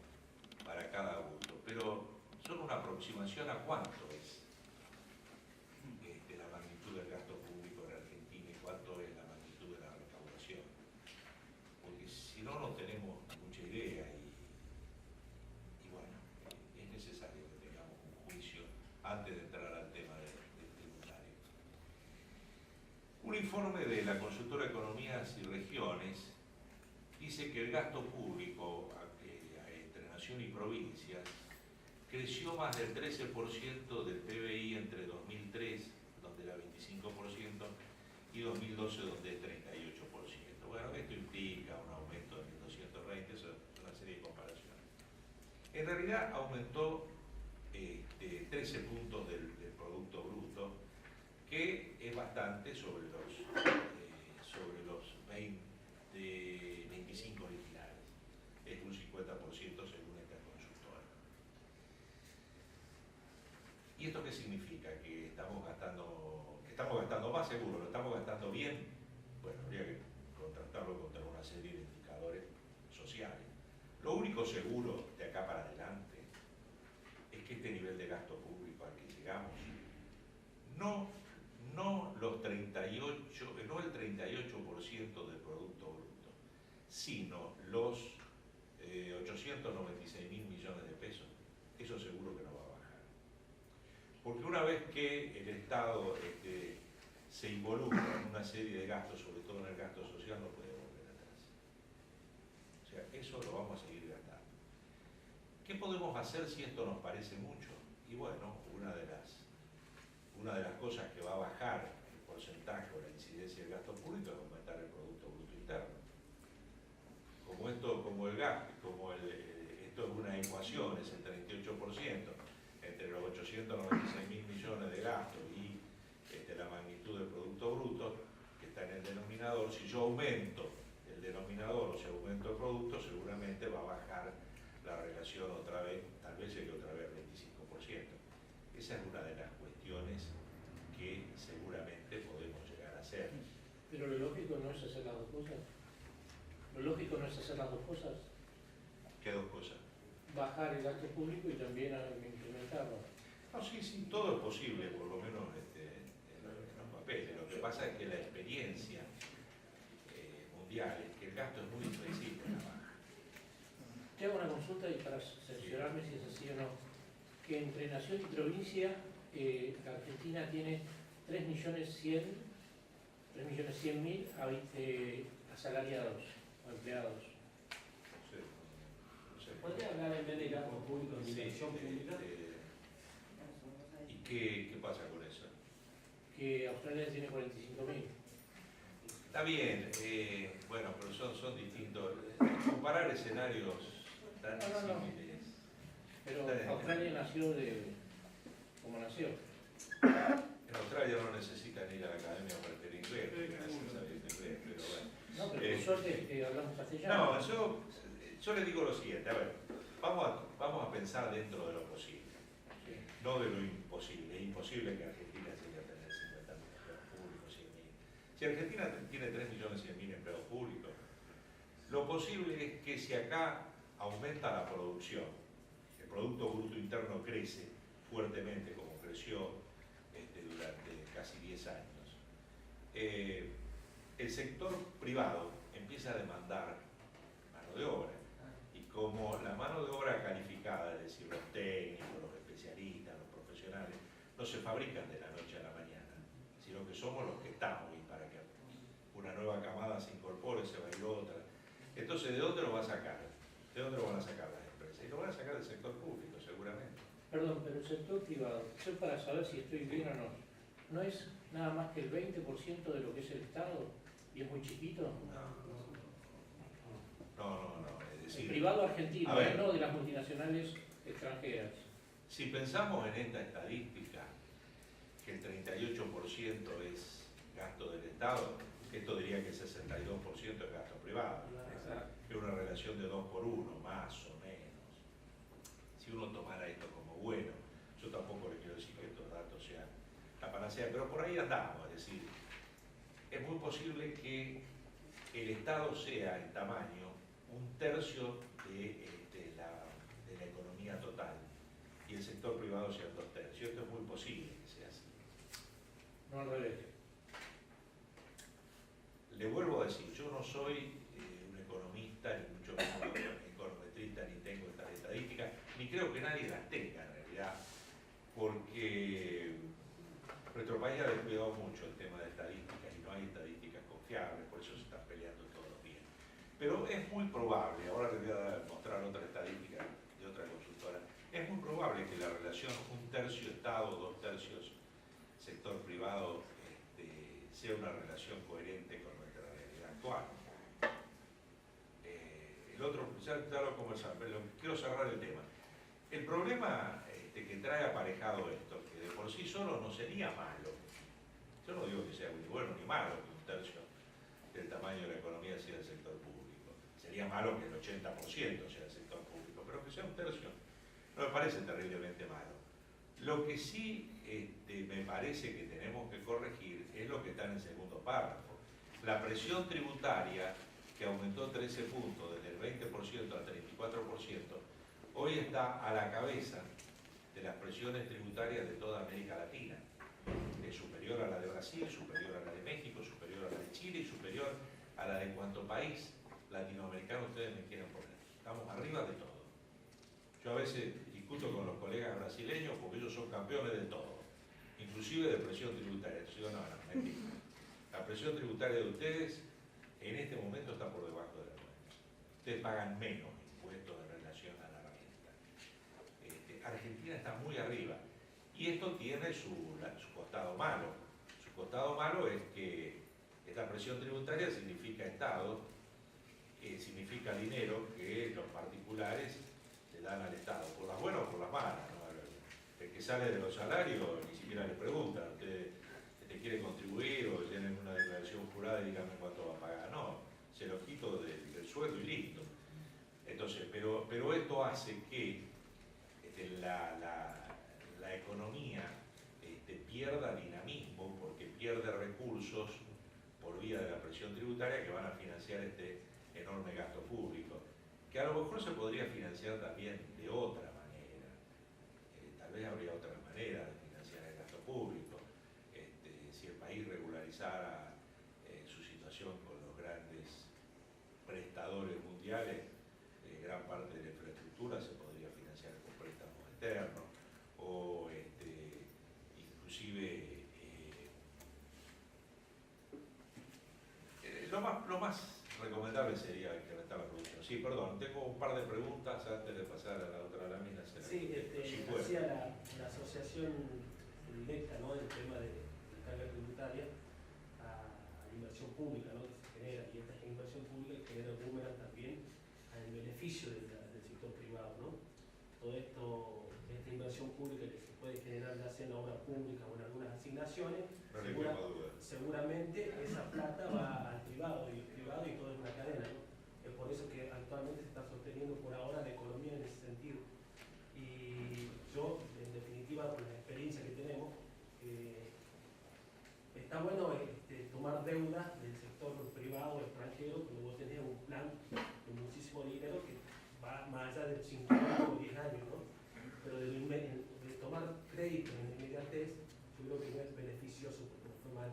para cada gusto, pero son una aproximación a cuánto es la magnitud del gasto público en Argentina y cuánto es la magnitud de la recaudación. si no, no tenemos mucha idea y bueno, es necesario que tengamos un juicio antes de entrar al tema del tributario. Un informe de la consultora Economías y Regiones dice que el gasto público entre nación y provincias creció más del 13% del PBI entre 2003, donde era 25%, y 2012, donde es 38%. Bueno, esto implica un aumento de 1.220, eso es una serie de comparaciones. En realidad aumentó 13 puntos del Producto Bruto, que es bastante sobre los 25 originales. Es un 50% según esta consultora. ¿Y esto qué significa? ¿Que estamos gastando más? Seguro, ¿lo estamos gastando bien? Bueno, habría que contrastarlo contra una serie de indicadores sociales. Lo único seguro de acá para adelante es que este nivel de gasto público al que llegamos, no el 38% del Producto Bruto, sino los 896.000 millones de pesos, eso seguro que no va a bajar. Porque una vez que el Estado se involucra en una serie de gastos, sobre todo en el gasto social, no puede volver atrás. O sea, eso lo vamos a seguir gastando. ¿Qué podemos hacer si esto nos parece mucho? Y bueno, una de las cosas que va a bajar el porcentaje o la incidencia del gasto público es aumentar el Producto Bruto Interno. Esto es una ecuación, es el 38%, entre los 896.000 millones de gastos y la magnitud del Producto Bruto, que está en el denominador. Si yo aumento el denominador o si aumento el producto, seguramente va a bajar la relación otra vez, tal vez llegue otra vez al 25%. Esa es una de las cuestiones que seguramente podemos llegar a hacer. Pero lo lógico no es hacer las dos cosas. Lo lógico no es hacer las dos cosas. ¿Qué dos cosas? Bajar el gasto público y también incrementarlo. No, sí, todo es posible, por lo menos en los papeles. Lo que pasa es que la experiencia mundial es que el gasto es muy inflexible en la baja. Te hago una consulta y para cerciorarme si es así o no. Que entre nación y provincia, Argentina tiene 3.100.000 asalariados o empleados. No sé. ¿Podría hablar en vez de gasto público de inversión pública? ¿Y qué pasa con eso? Que Australia tiene 45.000. Está bien, bueno, pero son distintos. Comparar escenarios tan similares. Pero Australia nació como nació. En Australia no necesitan ir a la academia para aprender inglés, gracias a Dios inglés, pero bueno. No, pero por suerte hablamos castellano. No, yo le digo lo siguiente, a ver, vamos a pensar dentro de lo posible, Sí. no de lo imposible. Es imposible que Argentina llegue a tener 50.000 empleados públicos, 100.000. Si Argentina tiene 3.100.000 empleados públicos, lo posible es que si acá aumenta la producción, el Producto Bruto Interno crece fuertemente como creció durante casi 10 años, el sector privado empieza a demandar mano de obra. Y como la mano de obra calificada, es decir, los técnicos, los especialistas, los profesionales, no se fabrican de la noche a la mañana, sino que somos los que estamos, y para que una nueva camada se incorpore, se va a ir otra. Entonces, ¿de dónde lo va a sacar? ¿De dónde lo van a sacar las empresas? Y lo van a sacar del sector público, seguramente. Perdón, pero el sector privado, yo para saber si estoy bien o no, ¿no es nada más que el 20% de lo que es el Estado? ¿Y es muy chiquito? No, es decir... El privado argentino, a ver, no de las multinacionales extranjeras. si pensamos en esta estadística, que el 38% es gasto del Estado, esto diría que el 62% es gasto privado. Es una relación de 2 por 1, más o menos. Si uno tomara esto como bueno, yo tampoco le quiero decir que estos datos sean la panacea, pero por ahí andamos, es decir, es muy posible que el Estado sea en tamaño 1/3 de la economía total y el sector privado sea 2/3. Esto es muy posible que sea así. No al revés. Le vuelvo a decir, yo no soy un economista nuestro país ha descuidado mucho el tema de estadísticas y no hay estadísticas confiables, por eso se están peleando todos los días. Pero es muy probable, ahora les voy a mostrar otra estadística de otra consultora, es muy probable que la relación 1/3 Estado, 2/3 sector privado sea una relación coherente con nuestra realidad actual. El otro, ya lo conversamos, pero quiero cerrar el tema. El problema que trae aparejado esto, que de por sí solo no sería malo, yo no digo que sea ni bueno ni malo que 1/3 del tamaño de la economía sea el sector público, sería malo que el 80% sea el sector público, pero que sea 1/3 no me parece terriblemente malo. Lo que sí me parece que tenemos que corregir es lo que está en el segundo párrafo. La presión tributaria, que aumentó 13 puntos, desde el 20% al 34%, hoy está a la cabeza de las presiones tributarias de toda América Latina. Es superior a la de Brasil, superior a la de México, superior a la de Chile y superior a la de cuanto país latinoamericano ustedes me quieran poner. Estamos arriba de todo. Yo a veces discuto con los colegas brasileños porque ellos son campeones de todo, inclusive de presión tributaria. Yo no, mentira. La presión tributaria de ustedes en este momento está por debajo de la nuestra. Ustedes pagan menos impuestos en relación a la renta. Argentina está muy arriba y esto tiene su costado malo. Su costado malo es que esta presión tributaria significa Estado, significa dinero que los particulares le dan al Estado, por las buenas o por las malas, ¿no? El que sale de los salarios ni siquiera le preguntan, ¿usted quiere contribuir o tienen una declaración jurada y díganme cuánto va a pagar? No, se lo quito del sueldo y listo. Entonces, pero esto hace que la economía pierda dinamismo porque pierde recursos por vía de la presión tributaria que van a financiar este enorme gasto público, que a lo mejor se podría financiar también de otra manera. Tal vez habría otra manera de financiar el gasto público. Si el país regularizara su situación con los grandes prestadores mundiales, gran parte de la infraestructura se podría financiar con préstamos externos o inclusive lo más recomendable sería incrementar la producción. Sí, perdón, tengo un par de preguntas antes de pasar a la otra lámina. Sí, hacía la asociación directa, ¿no?, del tema de carga tributaria a la inversión pública, ¿no?, que se genera, y esta inversión pública genera boomerang también al beneficio del sector privado, ¿no? Todo esto, esta inversión pública que se puede generar ya sea en la obra pública o en algunas asignaciones, seguramente esa plata va al privado y todo es una cadena, ¿no? Es por eso que actualmente se está sosteniendo por ahora la economía en ese sentido. Y yo, en definitiva, con la experiencia que tenemos, está bueno tomar deuda del sector privado o extranjero cuando vos tenés un plan de muchísimo dinero que va más allá de 5 o 10 años, ¿no? Pero de tomar crédito en inmediatez, yo creo que no es beneficioso porque no fue mal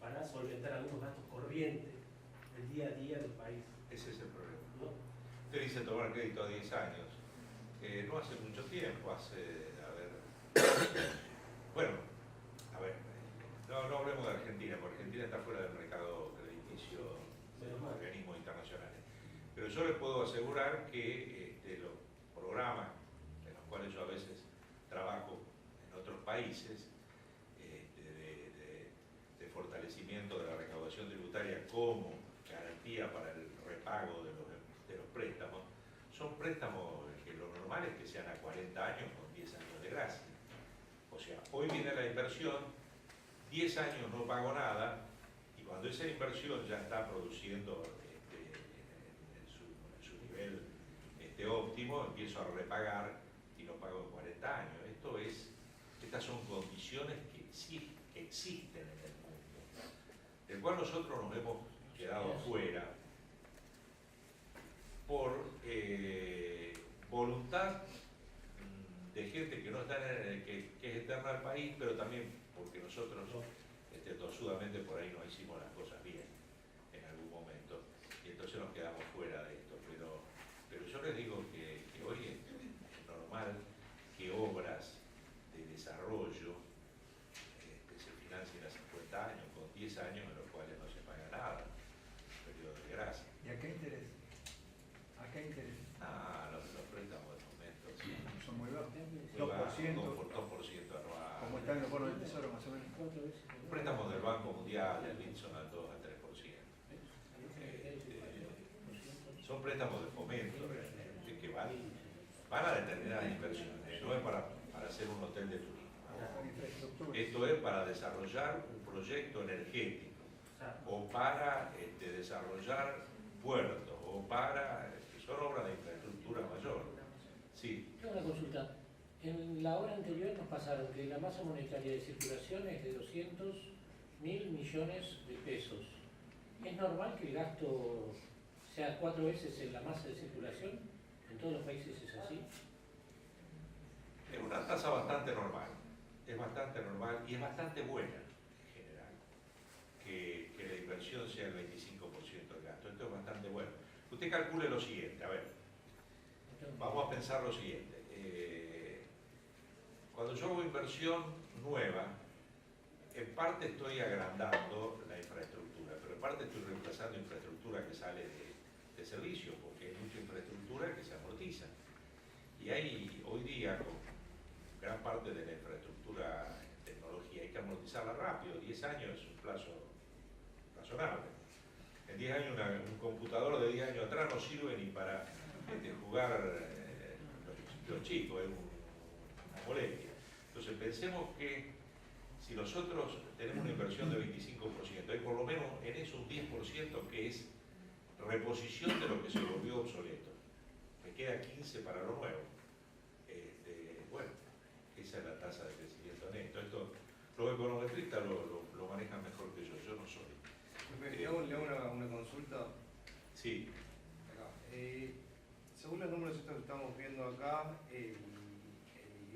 para solventar algunos gastos corrientes del día a día del país. Ese es el problema. ¿No? Usted dice tomar crédito a 10 años. No hace mucho tiempo, bueno, no hablemos de Argentina, porque Argentina está fuera del mercado crediticio de los organismos internacionales. Pero yo les puedo asegurar que los programas en los cuales yo a veces trabajo en otros países, de fortalecimiento de la recaudación tributaria como garantía para el repago de los préstamos, son préstamos que lo normal es que sean a 40 años con 10 años de gracia. O sea, hoy viene la inversión, 10 años no pago nada, y cuando esa inversión ya está produciendo en su nivel óptimo, empiezo a repagar y lo pago en 40 años. Estas son condiciones que existen en el mundo, del cual nosotros nos hemos quedado afuera por voluntad de gente que no está que es externa al país, pero también porque nosotros tosudamente por ahí no hicimos las cosas bien en algún momento y entonces nos quedamos fuera de esto. Pero yo les digo que hoy es normal que obras de desarrollo 10 años en los cuales no se paga nada, periodo de gracia. ¿Y a qué interés? ¿A qué interés? Ah, los préstamos de fomento Son muy bajos. muy bajos, 2% anual. Como están los bonos del tesoro más o menos. Préstamos del Banco Mundial, del BID son al 2 al 3%. Son préstamos de fomento realmente, que van a determinadas inversiones, no es para hacer un hotel de turismo. Esto es para desarrollar un proyecto energético, o para desarrollar puertos, o para, son obras de infraestructura mayor. Sí. Tengo una consulta. En la hora anterior nos pasaron que la masa monetaria de circulación es de 200.000 millones de pesos. ¿Es normal que el gasto sea 4 veces en la masa de circulación? ¿En todos los países es así? Es una tasa bastante normal, es bastante normal y es bastante buena en general, que la inversión sea el 25% del gasto. Esto es bastante bueno. Usted calcule lo siguiente, a ver, vamos a pensar lo siguiente. Cuando yo hago inversión nueva, en parte estoy agrandando la infraestructura, pero en parte estoy reemplazando infraestructura que sale de servicio, porque hay mucha infraestructura que se amortiza. Y hay hoy día, con gran parte de la infraestructura en tecnología, hay que amortizarla rápido. 10 años es un plazo razonable. En 10 años, un computador de 10 años atrás no sirve ni para jugar los chicos, es una molestia. Entonces pensemos que si nosotros tenemos una inversión de 25%, hay por lo menos en eso un 10% que es reposición de lo que se volvió obsoleto. Me queda 15 para lo nuevo. Bueno, esa es la tasa de crecimiento neto. Esto los econometristas lo manejan mejor que yo no soy. ¿Le hago una consulta? Sí. Acá. Según los números estos que estamos viendo acá, el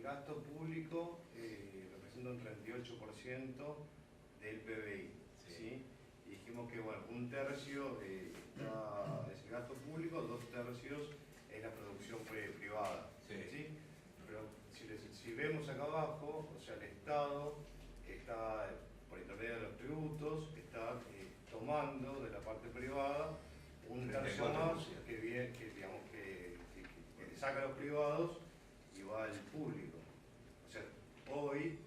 gasto público representa un 38% del PBI. ¿Sí? Y dijimos que bueno, un tercio es el gasto público, 2 tercios es la producción privada. ¿Sí? Pero si vemos acá abajo, o sea, el Estado está, por intermedio de los tributos, está tomando de la parte privada un tercio más que saca a los privados y va al público. O sea, hoy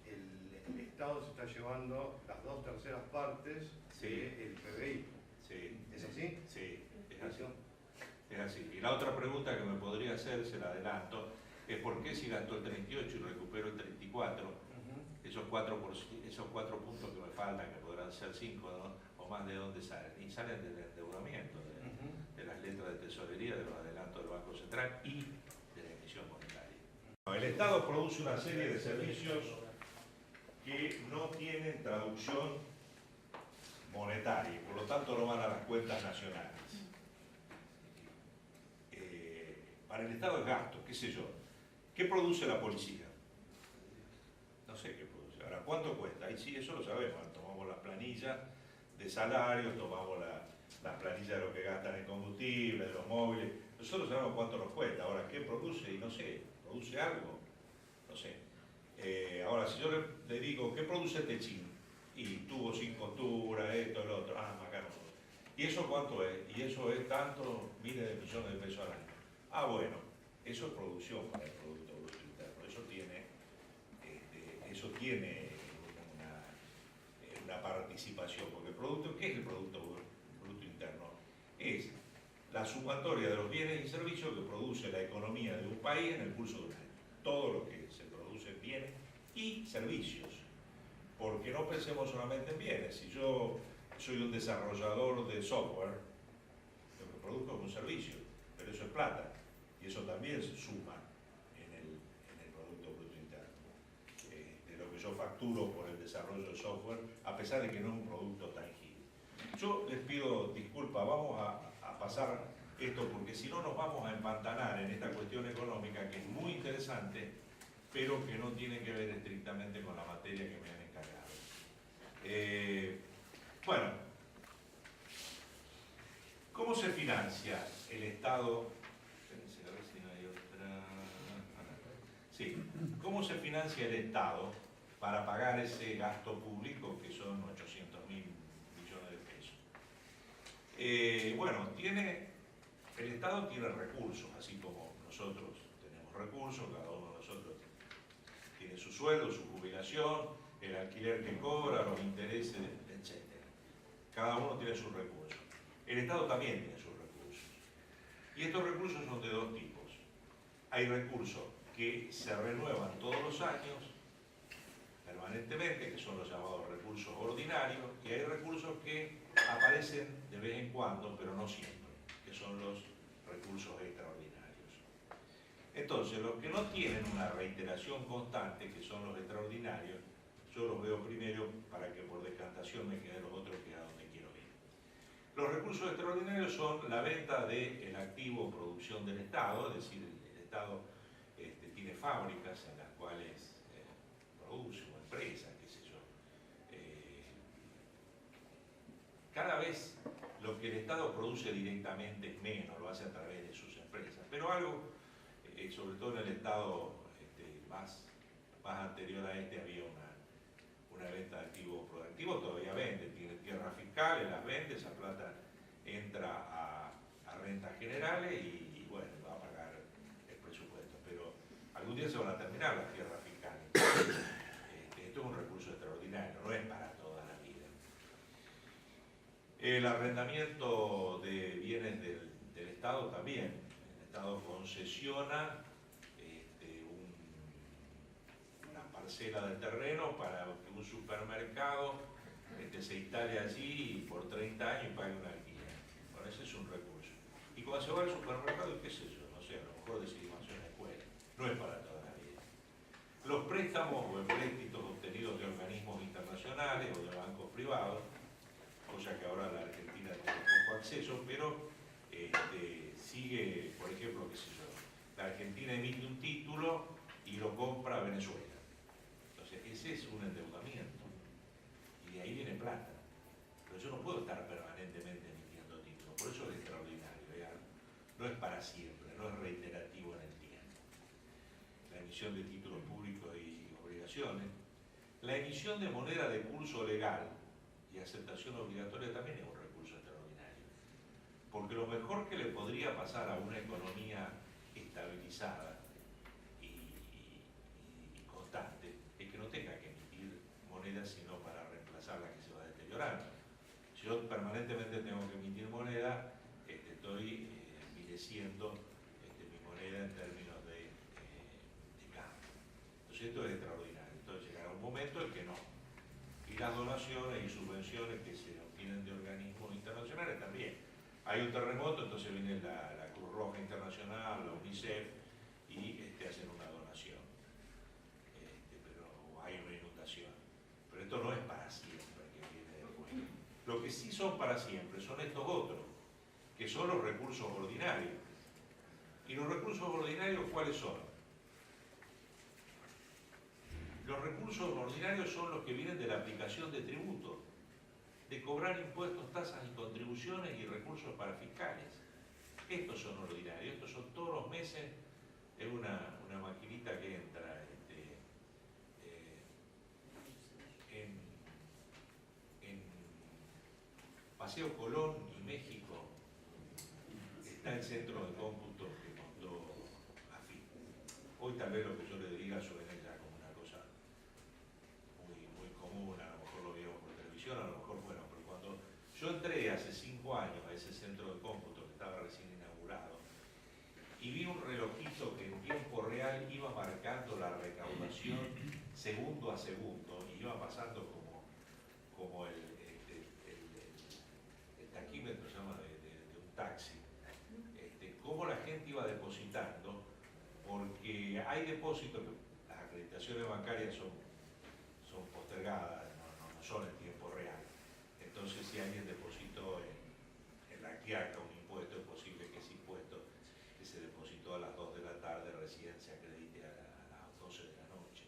el Estado se está llevando las 2/3 partes del PBI. Sí. ¿Es así? Sí, es así. Es así. Y la otra pregunta que me podría hacer, se la adelanto, es por qué si gastó el 38 y recuperó el 34, esos 4 puntos que me faltan, que podrán ser 5, ¿no? O más, ¿de dónde salen? Y salen del endeudamiento, de las letras de tesorería, de los adelantos del Banco Central y de la emisión monetaria. El Estado produce una serie de servicios que no tienen traducción monetaria, por lo tanto no van a las cuentas nacionales. Para el Estado es gasto, qué sé yo. ¿Qué produce la policía? No sé qué produce. Ahora, ¿cuánto cuesta? Ahí sí, eso lo sabemos. Tomamos las planillas de salarios, tomamos las planillas de lo que gastan en combustible, de los móviles. Nosotros sabemos cuánto nos cuesta. Ahora, ¿qué produce? Y no sé, ¿produce algo? No sé. Ahora, si yo le digo, ¿qué produce Techín? Y tuvo sin costura, esto, el otro. Ah, macano. ¿Y eso cuánto es? Y eso es tantos miles de millones de pesos al año. Ah, bueno, eso es producción para el Producto Bruto Interno. Eso tiene una participación, porque el producto, ¿qué es el Producto Bruto Interno? Es la sumatoria de los bienes y servicios que produce la economía de un país en el curso de un año. Todo lo que se produce en bienes y servicios. Porque no pensemos solamente en bienes. Si yo soy un desarrollador de software, lo que produzco es un servicio, pero eso es plata. Y eso también se suma en el Producto Bruto Interno. De lo que yo facturo por el desarrollo de software, a pesar de que no es un producto tangible. Yo les pido disculpas, vamos a pasar esto porque si no nos vamos a empantanar en esta cuestión económica que es muy interesante, pero que no tiene que ver estrictamente con la materia que me han encargado. Bueno, ¿cómo se financia el Estado? A ver si no hay otra. Sí, ¿cómo se financia el Estado para pagar ese gasto público que son 800.000 Bueno, el Estado tiene recursos, así como nosotros tenemos recursos, cada uno de nosotros tiene su sueldo, su jubilación, el alquiler que cobra, los intereses, etc. Cada uno tiene sus recursos. El Estado también tiene sus recursos. Y estos recursos son de dos tipos. Hay recursos que se renuevan todos los años, permanentemente, que son los llamados recursos ordinarios, y hay recursos que aparecen de vez en cuando, pero no siempre, que son los recursos extraordinarios. Entonces, los que no tienen una reiteración constante, que son los extraordinarios, yo los veo primero para que por decantación me queden los otros, que es a donde quiero ir. Los recursos extraordinarios son la venta del activo producción del Estado, es decir, el Estado tiene fábricas en las cuales produce, o empresas, qué sé yo. Cada vez lo que el Estado produce directamente es menos, lo hace a través de sus empresas, pero algo, sobre todo en el Estado más anterior a había una venta de activo productivo, todavía vende, tiene tierras fiscales, las vende, esa plata entra a rentas generales y bueno, va a pagar el presupuesto, pero algún día se van a terminar las tierras fiscales. Esto es un recurso extraordinario, no es para toda la vida. El arrendamiento de bienes del Estado también. El Estado concesiona una parcela de terreno para que un supermercado se instale allí por 30 años y pague un alquiler. Bueno, ese es un recurso. Y cuando se va al supermercado, qué sé yo, no sé, a lo mejor decidimos hacer una escuela. No es para toda la vida. Los préstamos o empréstitos obtenidos de organismos internacionales o de bancos privados, cosa que ahora la Argentina tiene poco acceso, pero sigue, por ejemplo, qué sé yo, la Argentina emite un título y lo compra Venezuela. Entonces, ese es un endeudamiento. Y de ahí viene plata. Pero yo no puedo estar permanentemente emitiendo títulos. Por eso es extraordinario. No es para siempre, no es reiterativo en el tiempo. La emisión de títulos públicos y obligaciones. La emisión de moneda de curso legal y aceptación obligatoria también es un recurso extraordinario. Porque lo mejor que le podría pasar a una economía estabilizada y constante es que no tenga que emitir moneda sino para reemplazar la que se va deteriorando. Si yo permanentemente tengo que emitir moneda, estoy envileciendo mi moneda en términos de cambio. Entonces esto es extraordinario. Entonces llegará un momento en que no. Y las donaciones y subvenciones que se obtienen de organismos internacionales también. Hay un terremoto, entonces viene la Cruz Roja Internacional, la UNICEF, y hacen una donación. Pero hay una inundación. Pero esto no es para siempre, que viene después. Lo que sí son para siempre son estos otros, que son los recursos ordinarios. ¿Y los recursos ordinarios cuáles son? Los recursos ordinarios son los que vienen de la aplicación de tributos, de cobrar impuestos, tasas y contribuciones y recursos para fiscales. Estos son ordinarios, estos son todos los meses, es una maquinita que entra en Paseo Colón y México, está el centro de cómputo que montó AFIP. Hoy tal vez lo que yo le diga suene ya como una cosa muy común, a lo mejor lo vieron por televisión, a lo mejor bueno, pero cuando yo entré hace 5 años a ese centro de cómputo que estaba recién inaugurado y vi un relojito que en tiempo real iba marcando la recaudación segundo a segundo y iba pasando como el taquímetro se llama de un taxi, cómo la gente iba depositando, porque hay depósitos que las acreditaciones bancarias son postergadas, no son en tiempo real. Entonces, si alguien depositó en la quiaca un impuesto, es posible que ese impuesto que se depositó a las 2 de la tarde recién se acredite a las 12 de la noche.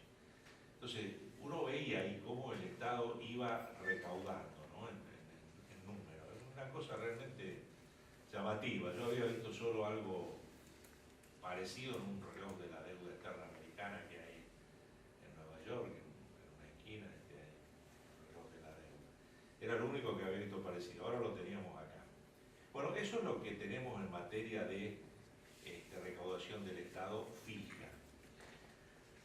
Entonces, uno veía ahí cómo el Estado iba recaudando, ¿no? en número. Es una cosa realmente llamativa. Yo había visto solo algo parecido en un reloj de la deuda externa americana que hay en Nueva York, en una esquina, el reloj de la deuda. Era lo único que había visto parecido, ahora lo teníamos acá. Bueno, eso es lo que tenemos en materia de recaudación del Estado fija.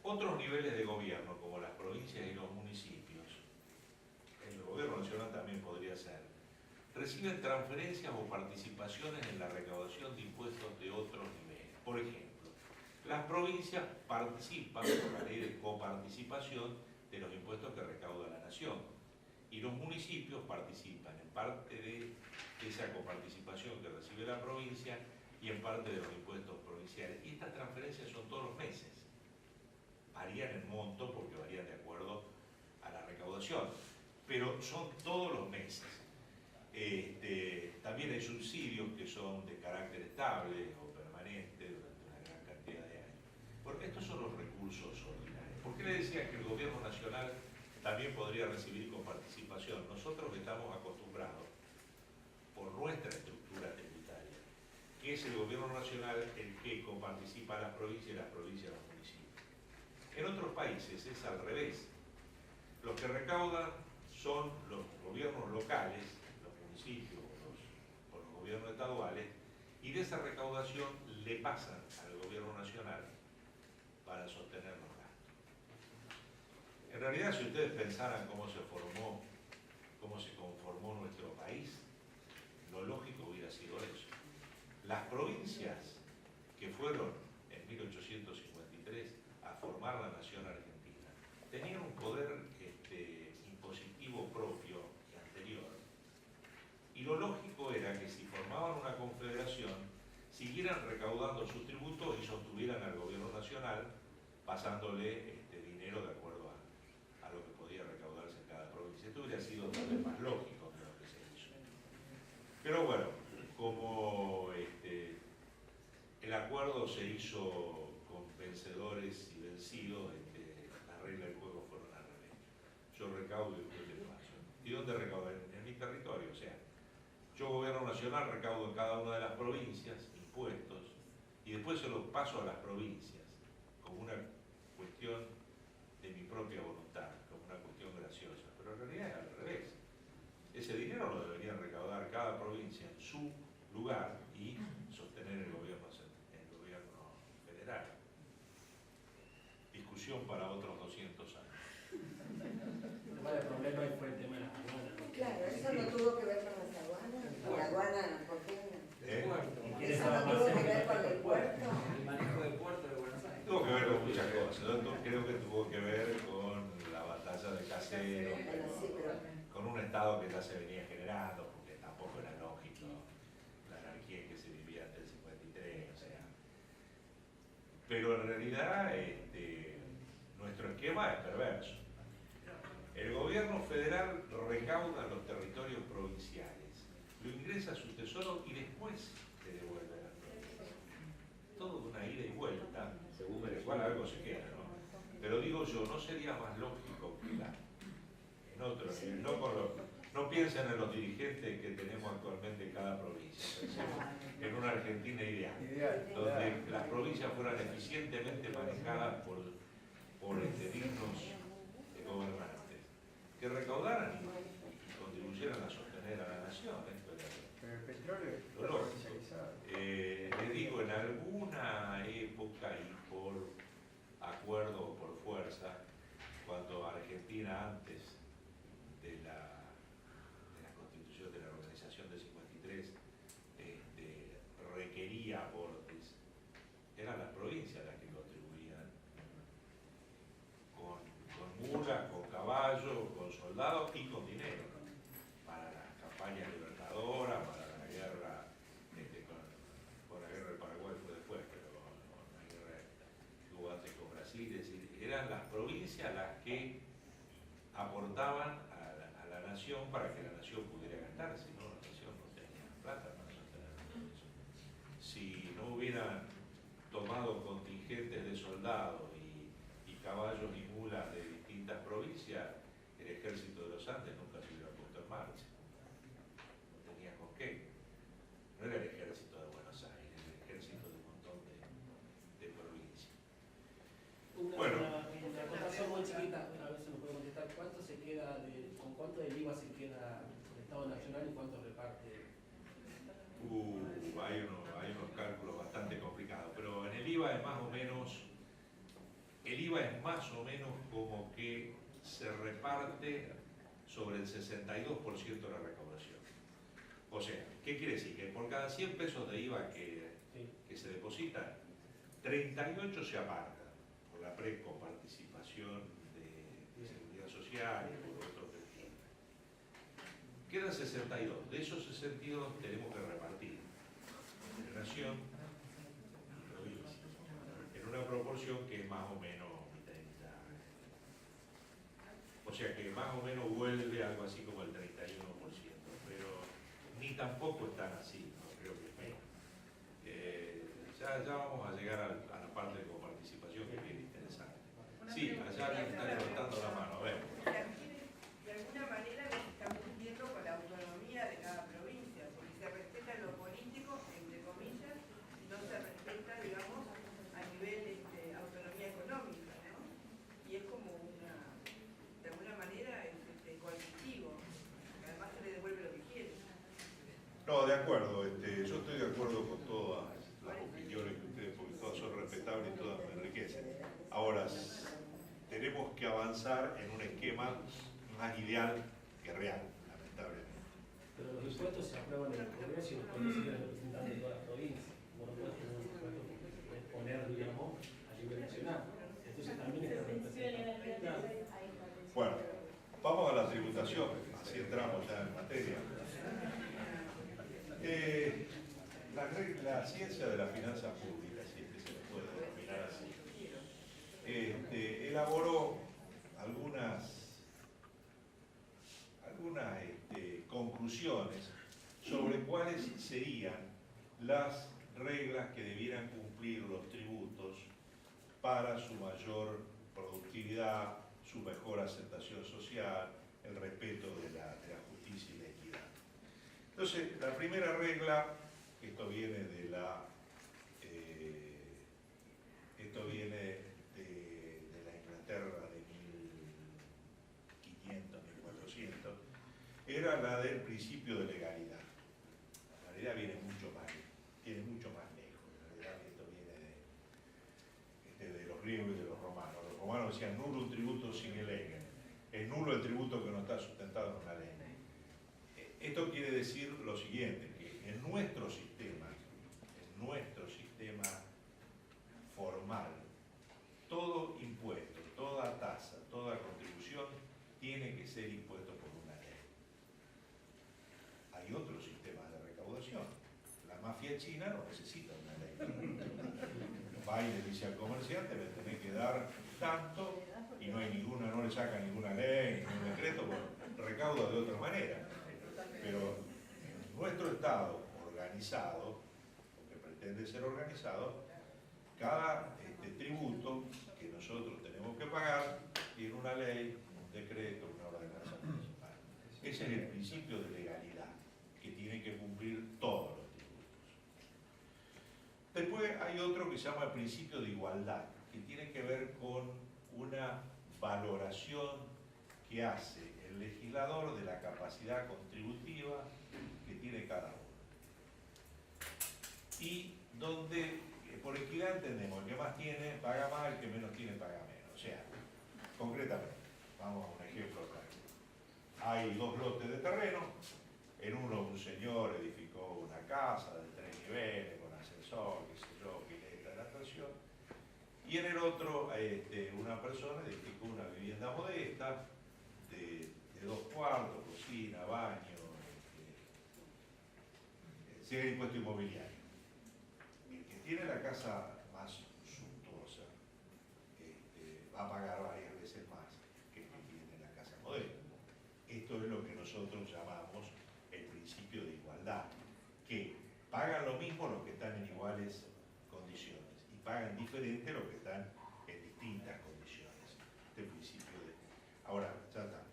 Otros niveles de gobierno, como las provincias y los municipios, el gobierno nacional también podría ser, reciben transferencias o participaciones en la recaudación de impuestos de otros niveles. Por ejemplo, las provincias participan por la ley de coparticipación de los impuestos que recauda la nación, y los municipios participan en parte de esa coparticipación que recibe la provincia y en parte de los impuestos provinciales. Y estas transferencias son todos los meses. Varían en monto porque varían de acuerdo a la recaudación, pero son todos los meses. También hay subsidios que son de carácter estable o permanente durante una gran cantidad de años. Porque estos son los recursos ordinarios. ¿Por qué le decía que el gobierno nacional también podría recibir coparticipación? Nosotros estamos acostumbrados, por nuestra estructura tributaria, que es el gobierno nacional el que coparticipa a las provincias y las provincias a los municipios. En otros países es al revés. Los que recaudan son los gobiernos locales, los municipios o los gobiernos estaduales, y de esa recaudación le pasan al gobierno nacional para sostener los gastos. En realidad, si ustedes pensaran cómo se conformó nuestro país, lo lógico hubiera sido eso. Las provincias que fueron en 1853 a formar la nación argentina tenían un poder impositivo propio y anterior. Y lo lógico era que si formaban una confederación, siguieran recaudando sus tributos y sostuvieran al gobierno nacional, pasándole dinero de acuerdo a lo que podía recaudarse en cada provincia. Esto hubiera sido tal vez más lógico de lo que se hizo. Pero bueno, como el acuerdo se hizo con vencedores y vencidos, las reglas del juego fueron al revés. Yo recaudo y usted le paso. ¿Y dónde recaudo? En mi territorio. O sea, yo, gobierno nacional, recaudo en cada una de las provincias impuestos y después se los paso a las provincias como una cuestión de mi propia voluntad, como una cuestión graciosa. Pero en realidad es al revés. Ese dinero lo debería recaudar cada provincia en su lugar y sostener el gobierno federal. Discusión para otros 200 años. El problema fue el tema de las aduanas. Claro, eso no tuvo que ver con las aduanas. La aduana porteña. Eso no tuvo que ver con el puerto. El manejo del puerto de Buenos Aires. Tuvo que ver con muchas cosas. Yo creo que tuvo que ver con la batalla de Caseros, con un estado que ya se venía generando, porque tampoco era lógico la anarquía que se vivía hasta el 53, o sea. Pero en realidad nuestro esquema es perverso. El gobierno federal recauda los territorios provinciales, lo ingresa a su tesoro y después le devuelve a la provincia. Todo de una ida y vuelta, según el cual algo se queda, ¿no? Pero digo yo, ¿no sería más lógico que en otro nivel? No piensen en los dirigentes que tenemos actualmente en cada provincia, pensemos en una Argentina ideal, donde las provincias fueran eficientemente manejadas por dignos gobernantes, que recaudaran y contribuyeran a sostener a la nación. Pero el petróleo Lo está lógico. provincializado. Le digo, en alguna época y por acuerdo o por fuerza, cuando Argentina antes de la constitución de la organización del 53 requería aportes, eran las provincias las que contribuían con mulas, con caballos, con soldados y con dinero para las campañas libertadoras, para la guerra, por la guerra del Paraguay fue después, pero la guerra que hubo antes con Brasil, es decir, eran las provincias las que aportaban a la nación para que la nación pudiera gastar, si no la nación no tenía plata para sostener eso. Si no hubieran tomado contingentes de soldados y caballos y mulas de distintas provincias, el ejército de los Andes nunca se hubiera puesto en marcha. No tenía con qué. No era el ejército de Buenos Aires, era el ejército de un montón de provincias. Una acotación muy chiquita, a ver si me puede contestar, ¿con cuánto del IVA se queda el Estado Nacional y cuánto reparte? más o menos como que se reparte sobre el 62% de la recaudación. O sea, ¿qué quiere decir? Que por cada 100 pesos de IVA que se depositan, 38 se apartan por la precoparticipación de Seguridad Social y por otros destinos. Quedan 62. De esos 62 tenemos que repartir Generación y provincia, en una proporción que es más o menos mitad y mitad. O sea que más o menos vuelve algo así como el 31%, pero ni tampoco es tan así, no creo que es menos. Ya vamos a llegar a la parte de coparticipación que es bien interesante. Sí, allá alguien está levantando la mano, a ver. De alguna manera nos estamos cumpliendo con la autonomía de cada provincia, porque se respeta lo político, entre comillas, y no se respeta, digamos, a nivel autonomía económica, ¿no? Y es como de alguna manera, coercitivo, que además se le devuelve lo que quiere. No, de acuerdo, yo estoy de acuerdo con todas las opiniones que ustedes, porque todas son respetables y todas me enriquecen. Ahora, tenemos que avanzar en un esquema más ideal que real, lamentablemente. Pero los impuestos se aprueban en el Congreso y los Congresos siguen representando en todas las provincias. Vos no podés tener un impuesto que poner, digamos, a nivel nacional. Entonces también está representado. Bueno, vamos a la tributación, así entramos ya en materia. La ciencia de la finanza pública, si es que se le puede denominar así, elaboró algunas conclusiones sobre cuáles serían las reglas que debieran cumplir los tributos para su mayor productividad, su mejor aceptación social, el respeto de la justicia y la equidad. Entonces, la primera regla, esto viene de la Inglaterra de 1500, 1400, era la del principio de legalidad. La realidad viene mucho más lejos. En realidad esto viene de los griegos y de los romanos. Los romanos decían nulo un tributo sine legem. Es nulo el tributo que no está sustentado en una ley. Esto quiere decir lo siguiente, que en nuestro sistema formal, todo impuesto, toda tasa, toda contribución tiene que ser impuesto por una ley. Hay otros sistemas de recaudación. La mafia china no necesita una ley. Va y le dice al comerciante, le tenés que dar tanto, y no le saca ninguna ley, ningún decreto, bueno, recauda de otra manera. Pero en nuestro Estado organizado, o que pretende ser organizado, cada tributo que nosotros tenemos que pagar tiene una ley, un decreto, una ordenanza municipal. Ese es el principio de legalidad que tienen que cumplir todos los tributos. Después hay otro que se llama el principio de igualdad, que tiene que ver con una valoración que hace el legislador de la capacidad contributiva que tiene cada uno. Y donde, por equidad entendemos, el que más tiene paga más, el que menos tiene paga menos. O sea, concretamente, vamos a un ejemplo práctico. Hay dos lotes de terreno, en uno un señor edificó una casa de 3 niveles, con ascensor, qué sé yo, pileta de natación, y en el otro una persona edificó una vivienda modesta, de 2 cuartos, cocina, baño, sin el impuesto inmobiliario. El que tiene la casa más suntuosa va a pagar varias veces más que el que tiene la casa modesta. Esto es lo que nosotros llamamos el principio de igualdad, que pagan lo mismo los que están en iguales condiciones y pagan diferente los que están en distintas condiciones. Este principio de... Ahora, ya está.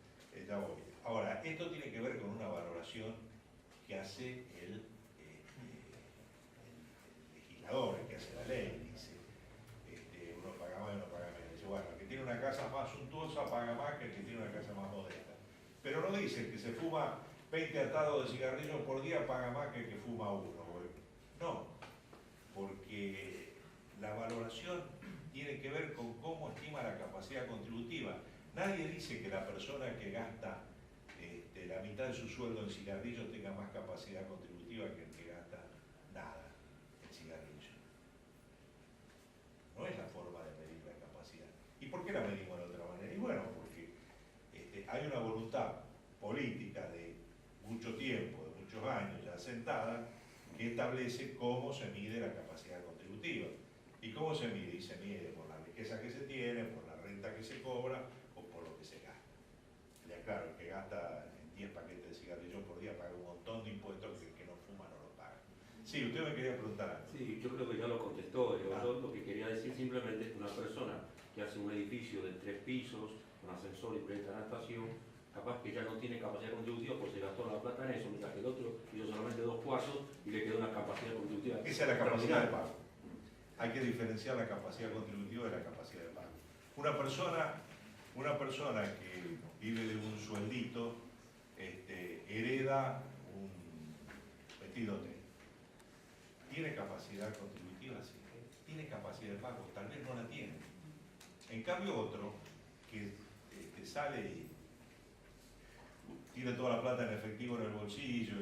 Ya voy. Ahora, esto tiene que ver con una valoración que hace el legislador, el que hace la ley. Dice, uno paga más y uno paga menos. Dice, bueno, el que tiene una casa más suntuosa paga más que el que tiene una casa más modesta. Pero no dice el que se fuma 20 atados de cigarrillos por día paga más que el que fuma uno. No, porque la valoración tiene que ver con cómo estima la capacidad contributiva. Nadie dice que la persona que gasta la mitad de su sueldo en cigarrillos tenga más capacidad contributiva que el que gasta nada en cigarrillos. No es la forma de medir la capacidad. ¿Y por qué la medimos de otra manera? Y bueno, porque hay una voluntad política de mucho tiempo, de muchos años ya sentada, que establece cómo se mide la capacidad contributiva. ¿Y cómo se mide? Y se mide por la riqueza que se tiene, por la renta que se cobra o por lo que se gasta. Ya claro, el que gasta 10 paquetes de cigarrillos por día paga un montón de impuestos que el que no fuma no lo paga. Sí, usted me quería preguntar algo. Sí, yo creo que ya lo contestó. Yo lo que quería decir simplemente es que una persona que hace un edificio de 3 pisos, con ascensor y preinstalación, capaz que ya no tiene capacidad contributiva porque se gastó la plata en eso, mientras que el otro hizo solamente 2 cuartos y le quedó una capacidad contributiva. Esa es la capacidad de pago. Hay que diferenciar la capacidad contributiva de la capacidad de pago. Una persona que vive de un sueldito, hereda un vestido hotel. ¿Tiene capacidad contributiva? Sí. ¿Tiene capacidad de pago? Tal vez no la tiene. En cambio otro, que sale y tiene toda la plata en efectivo en el bolsillo,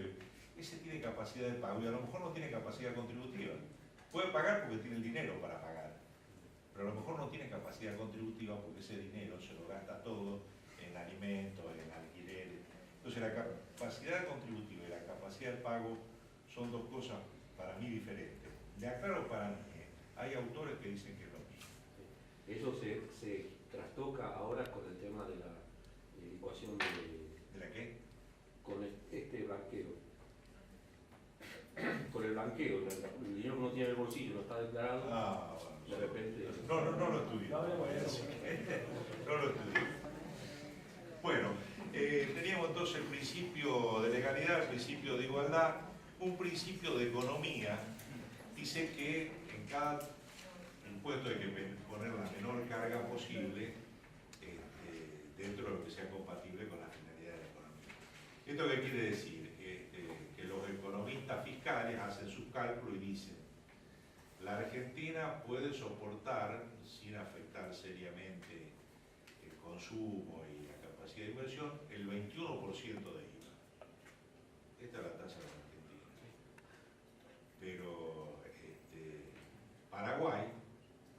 ese tiene capacidad de pago y a lo mejor no tiene capacidad contributiva. Puede pagar porque tiene el dinero para pagar, pero a lo mejor no tiene capacidad contributiva porque ese dinero se lo gasta todo en alimentos, en alquileres. Entonces la capacidad contributiva y la capacidad de pago son dos cosas para mí diferentes. De aclaro para mí, hay autores que dicen que es lo mismo. Eso se trastoca ahora con el tema de la ecuación ¿De la qué? Con este blanqueo. Con el blanqueo, el dinero que uno tiene en el bolsillo no está declarado, Bueno, de repente... No lo estudié. No lo estudié. Bueno, teníamos entonces el principio de legalidad, el principio de igualdad, un principio de economía. Dice que en cada impuesto hay que poner la menor carga posible dentro de lo que sea compatible con la finalidad de la economía. ¿Esto qué quiere decir? Que los economistas fiscales hacen sus cálculos y dicen: la Argentina puede soportar, sin afectar seriamente el consumo y la capacidad de inversión, el 21% de IVA. Esta es la tasa de la Argentina. Pero Paraguay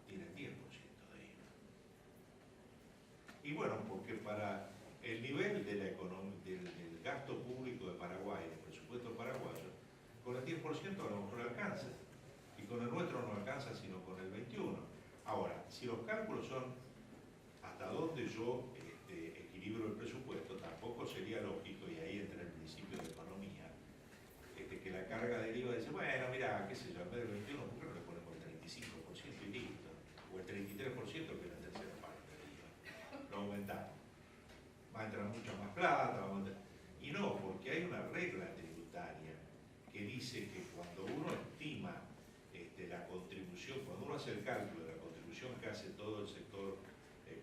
tiene 10% de IVA. Y bueno, porque para el nivel de la del gasto público de Paraguay, el presupuesto paraguayo, con el 10% a lo mejor alcanza. Y con el nuestro no alcanza sino con el 21%. Ahora, si los cálculos son hasta dónde yo equilibro el presupuesto, tampoco sería lógico, y ahí entra el principio de economía, que la carga del IVA dice: bueno, mira, qué sé yo, en vez del 21%, ¿por qué no le ponemos el 35% y listo? O el 33%, que es la tercera parte del IVA. Lo aumentamos. Va a entrar mucha más plata, y no, porque hay una regla tributaria que dice que cuando uno estima la contribución, cuando uno hace el cálculo de la contribución que hace todo el sector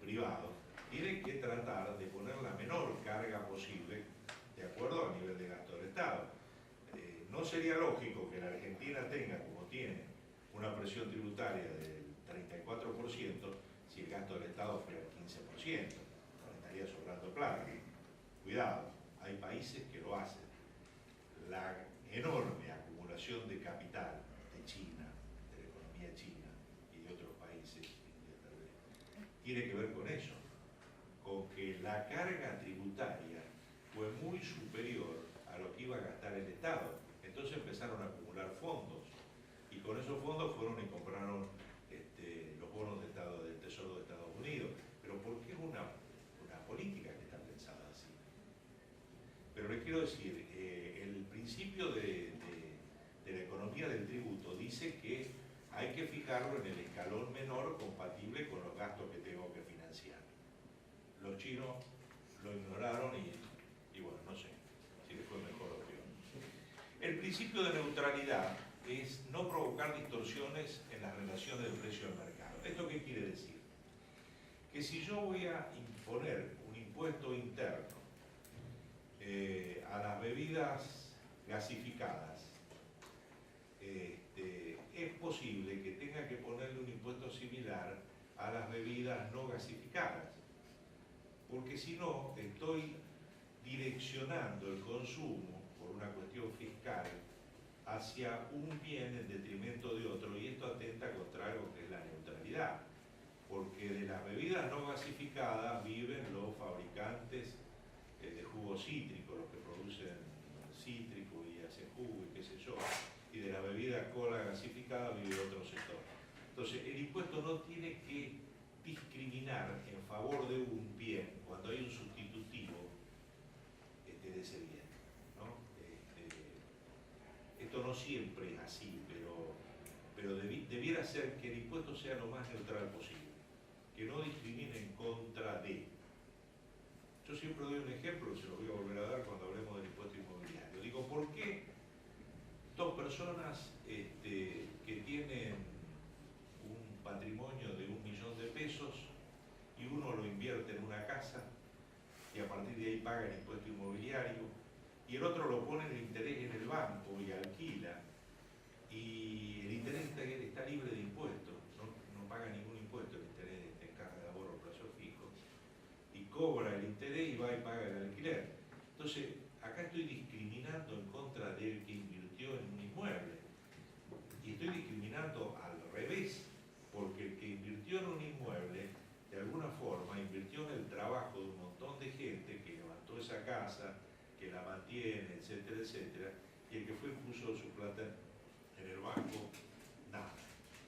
privado, tiene que tratar de poner la menor carga posible de acuerdo al nivel de gasto del Estado. No sería lógico que la Argentina tenga, como tiene, una presión tributaria del 34% si el gasto del Estado fuera el 15%. Nos estaría sobrando plata. Cuidado, hay países que lo hacen. La enorme acumulación de capital de China, de la economía china y de otros países, tiene que ver con eso, con que la carga tributaria fue muy superior a lo que iba a gastar el Estado. Entonces empezaron a acumular fondos y con esos fondos fueron y compraron los bonos de Estado, del Tesoro de Estados Unidos. Pero porque es una política que está pensada así. Pero les quiero decir, el principio de la economía del tributo dice que hay que fijarlo en el escalón menor compatible con los gastos que tengo que financiar. Los chinos lo ignoraron y bueno, no sé si les fue mejor o peor. El principio de neutralidad es no provocar distorsiones en las relaciones del precio del mercado. ¿Esto qué quiere decir? Que si yo voy a imponer un impuesto interno a las bebidas gasificadas, es posible que tenga que ponerle un impuesto similar a las bebidas no gasificadas, porque si no estoy direccionando el consumo por una cuestión fiscal hacia un bien en detrimento de otro, y esto atenta contra algo que es la neutralidad, porque de las bebidas no gasificadas viven los fabricantes de jugos cítricos, los que producen cítrico y hacen jugo y qué sé yo, y de la bebida cola gasificada vive otro sector. Entonces el impuesto no tiene que discriminar en favor de un bien cuando hay un sustitutivo de ese bien, ¿no? Esto no siempre es así, pero debiera ser que el impuesto sea lo más neutral posible, que no discrimine en contra de. Yo siempre doy un ejemplo, se lo voy a volver a dar cuando hablemos del impuesto inmobiliario. Digo, ¿por qué dos personas que tienen un patrimonio de 1 millón de pesos y uno lo invierte en una casa y a partir de ahí paga el impuesto inmobiliario, y el otro lo pone en el interés en el banco y alquila, y el interés está libre de impuestos, no paga ningún impuesto, el interés en caja de ahorro a plazo fijo, y cobra el interés y va y paga el alquiler? Entonces, acá estoy discriminando en contra del que invirtió en un inmueble, y estoy discriminando al revés, porque el que invirtió en un inmueble de alguna forma invirtió en el trabajo de un montón de gente que levantó esa casa, que la mantiene, etcétera, etcétera, y el que fue y puso su plata en el banco, nada.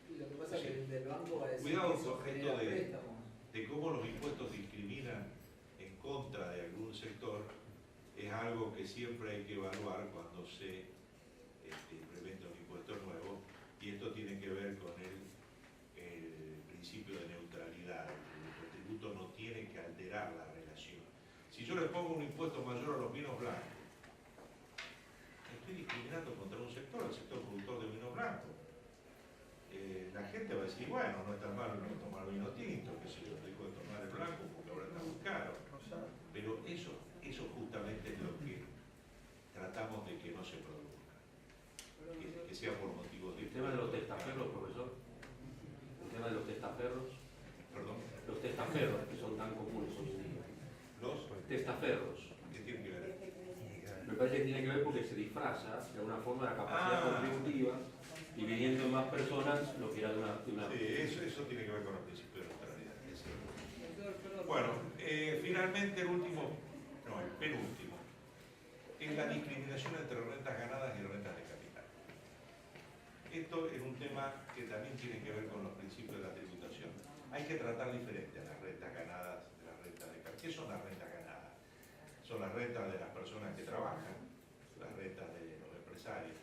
Y lo que pasa es que el del banco va a decir cuidado que eso con genera esto préstamos. de cómo los impuestos discriminan en contra de algún sector, es algo que siempre hay que evaluar cuando se implementa un impuesto nuevo, y esto tiene que ver con el principio de neutralidad. El tributo no tiene que alterar la relación. Si yo le pongo un impuesto mayor a los vinos blancos, estoy discriminando contra un sector, el sector productor de vino blanco. La gente va a decir, bueno, no está mal no tomar vino tinto, que se yo dejo de tomar el blanco porque ahora está muy caro. Pero eso justamente es lo que tratamos de que no se produzca, que sea por motivos de... El tema de los testaferros, profesor. El tema de los testaferros. Perdón. Los testaferros, que son tan comunes hoy en día. Los testaferros. ¿Qué tiene que ver? Me parece que tiene que ver porque se disfraza de alguna forma la capacidad contributiva, y viniendo en más personas lo que era de una... Sí, eso tiene que ver con el principio de neutralidad. Bueno, finalmente el penúltimo, es la discriminación entre rentas ganadas y rentas de capital. Esto es un tema que también tiene que ver con los principios de la tributación. Hay que tratar diferente a las rentas ganadas de las rentas de capital. ¿Qué son las rentas ganadas? Son las rentas de las personas que trabajan, las rentas de los empresarios.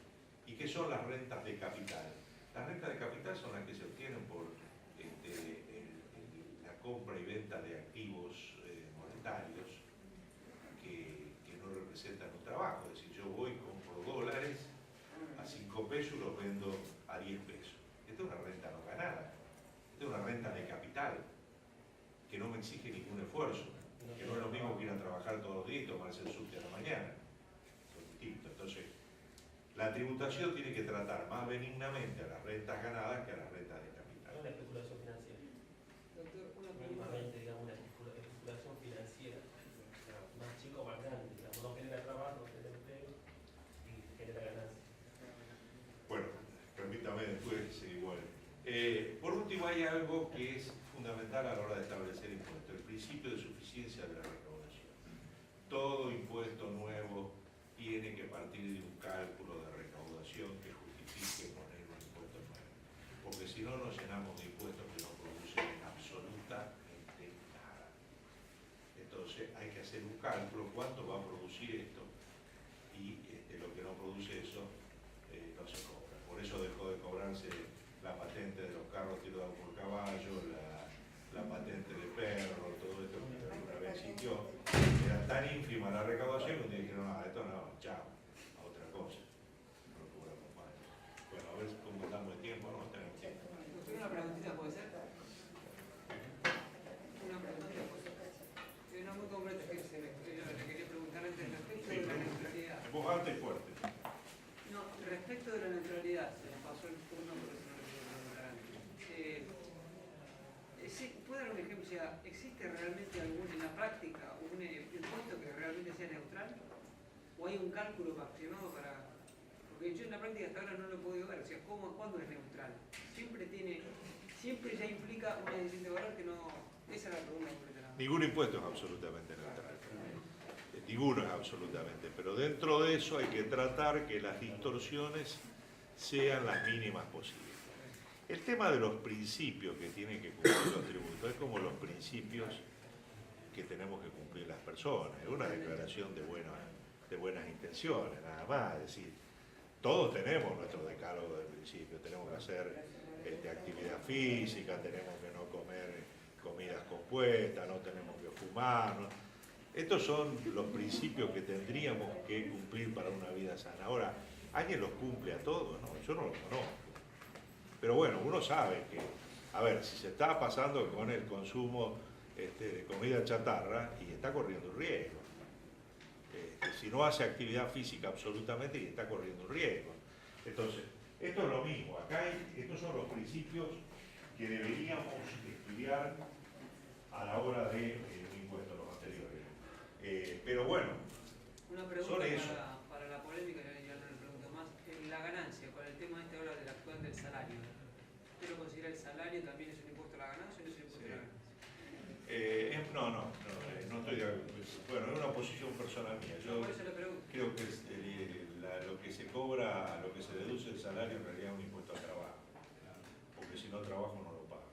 ¿Y qué son las rentas de capital? Las rentas de capital son las que se obtienen por la compra y venta de activos monetarios que no representan un trabajo. Es decir, yo voy y compro dólares a 5 pesos y los vendo a 10 pesos. Esta es una renta no ganada. Esta es una renta de capital que no me exige ningún esfuerzo, que no es lo mismo que ir a trabajar todos los días y tomarse el subte a la mañana. Son distintos. Entonces, la tributación tiene que tratar más benignamente a las rentas ganadas que a las rentas de capital. La especulación financiera. Mínimamente, digamos, una especulación financiera más chica o más grande. Digamos, no genera trabajo, no genera empleo y genera ganancias. Bueno, permítame después seguir igual. Por último, hay algo que es fundamental a la hora de establecer impuestos, el principio de suficiencia de la recaudación. Todo impuesto nuevo tiene que partir de un cálculo de recaudación que justifique poner un impuesto nuevo, porque si no nos llenamos de impuestos que no producen absolutamente nada. Entonces hay que hacer un cálculo, cuánto va a producir esto, y lo que no produce eso no se cobra. Por eso dejó de cobrarse la patente de los carros tirados por caballo, la patente de perro, todo esto que alguna vez existió. Era tan ínfima la recaudación que dijeron, no, esto no, chao, a otra cosa. No cobramos más. Bueno, a ver cómo estamos de tiempo, no tenemos tiempo. Una preguntita puede ser. Una preguntita puede ser. No muy concreta, que le quería preguntar antes respecto de la neutralidad. En voz alta y fuerte. No, respecto de la neutralidad, se me pasó el turno por eso no lo puedo preguntar antes. Es ¿puedo dar un ejemplo? O sea, ¿existe realmente en la práctica un impuesto que realmente sea neutral? ¿O hay un cálculo aproximado para...? Porque yo en la práctica hasta ahora no lo he podido ver. O sea, ¿cuándo es neutral? Siempre ya implica una decisión de valor que no... Esa es la pregunta completa. Ningún impuesto es absolutamente neutral. Ninguno es absolutamente. Pero dentro de eso hay que tratar que las distorsiones sean las mínimas posibles. El tema de los principios que tienen que cumplir los tributos es como los principios que tenemos que cumplir las personas. Es una declaración de buenas intenciones, nada más. Es decir, todos tenemos nuestro decálogo de principios. Tenemos que hacer actividad física, tenemos que no comer comidas compuestas, no tenemos que fumar. ¿No? Estos son los principios que tendríamos que cumplir para una vida sana. Ahora, ¿alguien los cumple a todos? No, yo no los conozco. Pero bueno, uno sabe que, a ver, si se está pasando con el consumo de comida chatarra y está corriendo un riesgo. Si no hace actividad física absolutamente y está corriendo un riesgo. Entonces, esto es lo mismo. Acá estos son los principios que deberíamos estudiar a la hora de un impuesto, los anteriores. Pero bueno, una pregunta para la polémica, ya no le pregunto más. La ganancia, con el tema ahora del actual del salario. ¿Usted lo considera el salario también es un impuesto a la ganancia o no es un impuesto a la ganancia? No estoy de acuerdo. Bueno, es una posición personal mía. Yo creo que lo que se cobra, lo que se deduce del salario en realidad es un impuesto al trabajo. Porque si no trabajo no lo pago.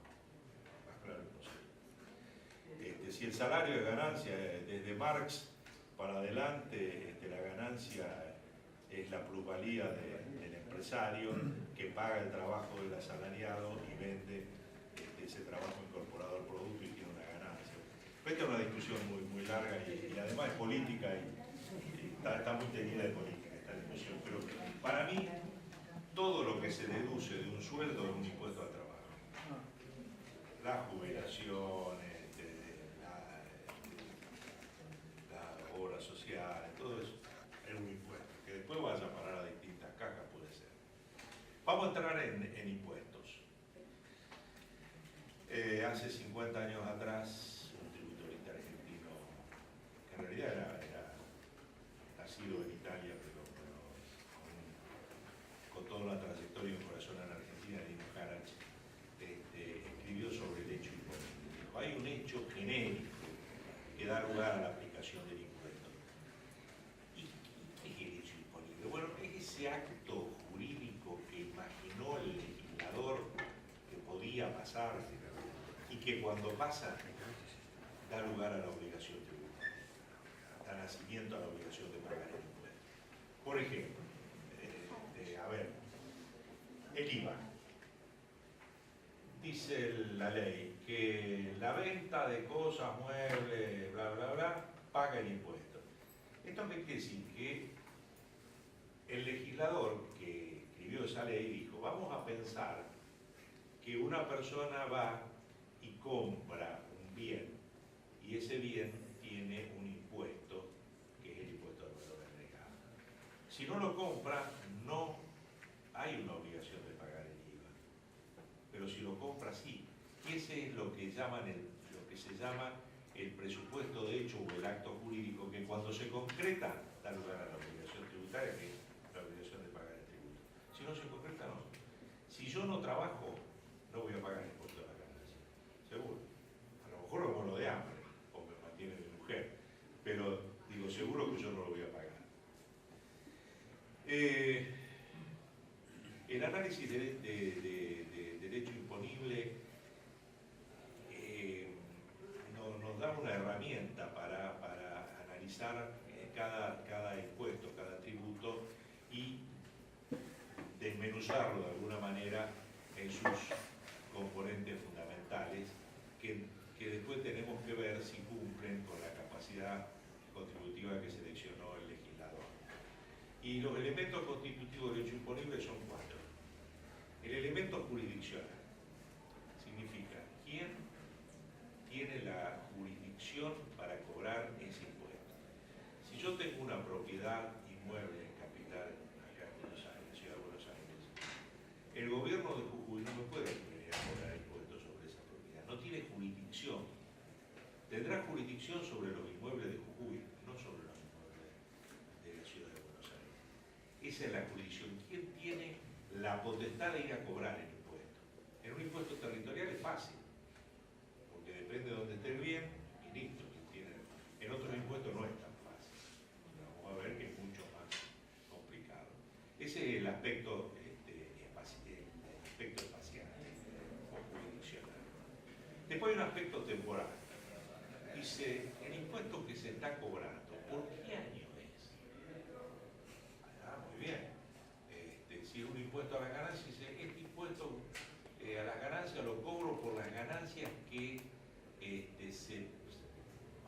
Más claro imposible. Si el salario es ganancia, desde Marx para adelante, la ganancia es la plusvalía del empresario que paga el trabajo del asalariado y vende ese trabajo incorporado al producto y tiene una ganancia. Esta es una discusión muy larga y además es política y está muy teñida de política esta discusión, pero para mí todo lo que se deduce de un sueldo es un impuesto al trabajo. Las jubilaciones, las obras sociales, todo eso es un impuesto, que después vaya a parar a distintas cajas puede ser. Vamos a entrar en impuestos. Hace 50 años atrás, un tributarista argentino, que en realidad era nacido en Italia, pero con toda la trayectoria y un corazón en Argentina, Dino Carach, escribió sobre el hecho imponible. Dijo, hay un hecho genérico que da lugar a la aplicación del impuesto. ¿Y qué es el hecho imponible? Bueno, es ese acto jurídico que imaginó el legislador que podía pasar y que cuando pasa da lugar a la obligación tributaria, da nacimiento a la obligación de pagar el impuesto. Por ejemplo, el IVA. Dice la ley que la venta de cosas, muebles, bla, bla, bla, paga el impuesto. Esto me quiere decir que el legislador que escribió esa ley dijo, vamos a pensar que una persona va y compra un bien y ese bien tiene un impuesto que es el impuesto al valor agregado. Si no lo compra, no hay una obligación de pagar el IVA, pero si lo compra sí. Ese es lo que se llama el presupuesto de hecho o el acto jurídico que cuando se concreta da lugar a la obligación tributaria, que es la obligación de pagar el tributo. Si no se concreta, no. Si yo no trabajo, no voy a pagar el impuesto a la ganancia, seguro. A lo mejor me muero de hambre o me mantiene mi mujer, pero digo, seguro que yo no lo voy a pagar. El análisis de derecho imponible nos da una herramienta para analizar cada impuesto, cada tributo y desmenuzarlo de alguna manera en sus componentes fundamentales que después tenemos que ver si cumplen con la capacidad contributiva que seleccionó el legislador. Y los elementos constitutivos del derecho imponible son 4. El elemento jurisdiccional significa quién tiene la jurisdicción para cobrar ese impuesto. Si yo tengo una propiedad inmueble en capital, acá en Buenos Aires, Ciudad de Buenos Aires, el gobierno de Jujuy no me puede venir a cobrar impuestos sobre esa propiedad, no tiene jurisdicción esa es la jurisdicción. ¿Quién tiene la potestad de ir a cobrar el impuesto? En un impuesto territorial es fácil, porque depende de dónde esté el bien y listo. En otros impuestos no es tan fácil. Vamos a ver que es mucho más complicado. Ese es el aspecto espacial o jurisdiccional. Después hay un aspecto temporal. Dice, el impuesto que se está cobrando, ¿por qué año es? Muy bien. Si es un impuesto a las ganancias, dice, este impuesto a las ganancias lo cobro por las ganancias que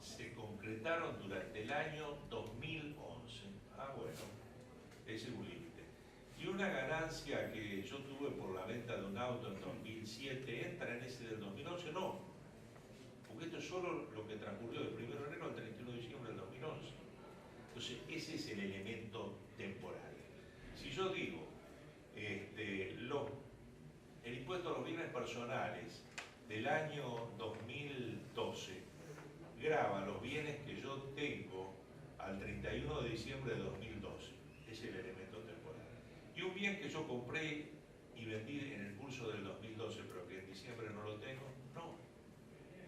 se concretaron durante el año 2011. Bueno, ese es un límite. Y una ganancia que yo tuve por la venta de un auto en 2007, ¿entra en ese del 2011? No, porque esto es solo lo que transcurrió del 1 de enero al 31 de diciembre del 2011. Entonces, ese es el elemento temporal. Si yo digo, el impuesto a los bienes personales del año 2012 grava los bienes que yo tengo al 31 de diciembre de 2012. Ese es el elemento temporal. Y un bien que yo compré y vendí en el curso del 2012, pero que en diciembre no lo tengo, no.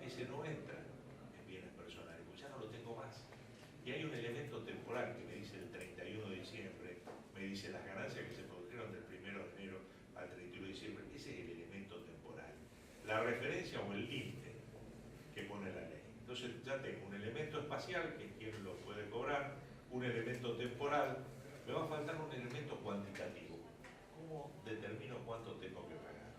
Ese no entra en bienes personales, pues ya no lo tengo más. Y hay un elemento temporal que me dice el 31 de diciembre, me dice las ganancias que se produjeron del 1 de enero al 31 de diciembre. Ese es el elemento temporal. La referencia o el límite que pone la ley. Entonces ya tengo un elemento espacial, que es quien lo puede cobrar, un elemento temporal, me va a faltar un elemento cuantitativo. ¿Cómo determino cuánto tengo que pagar?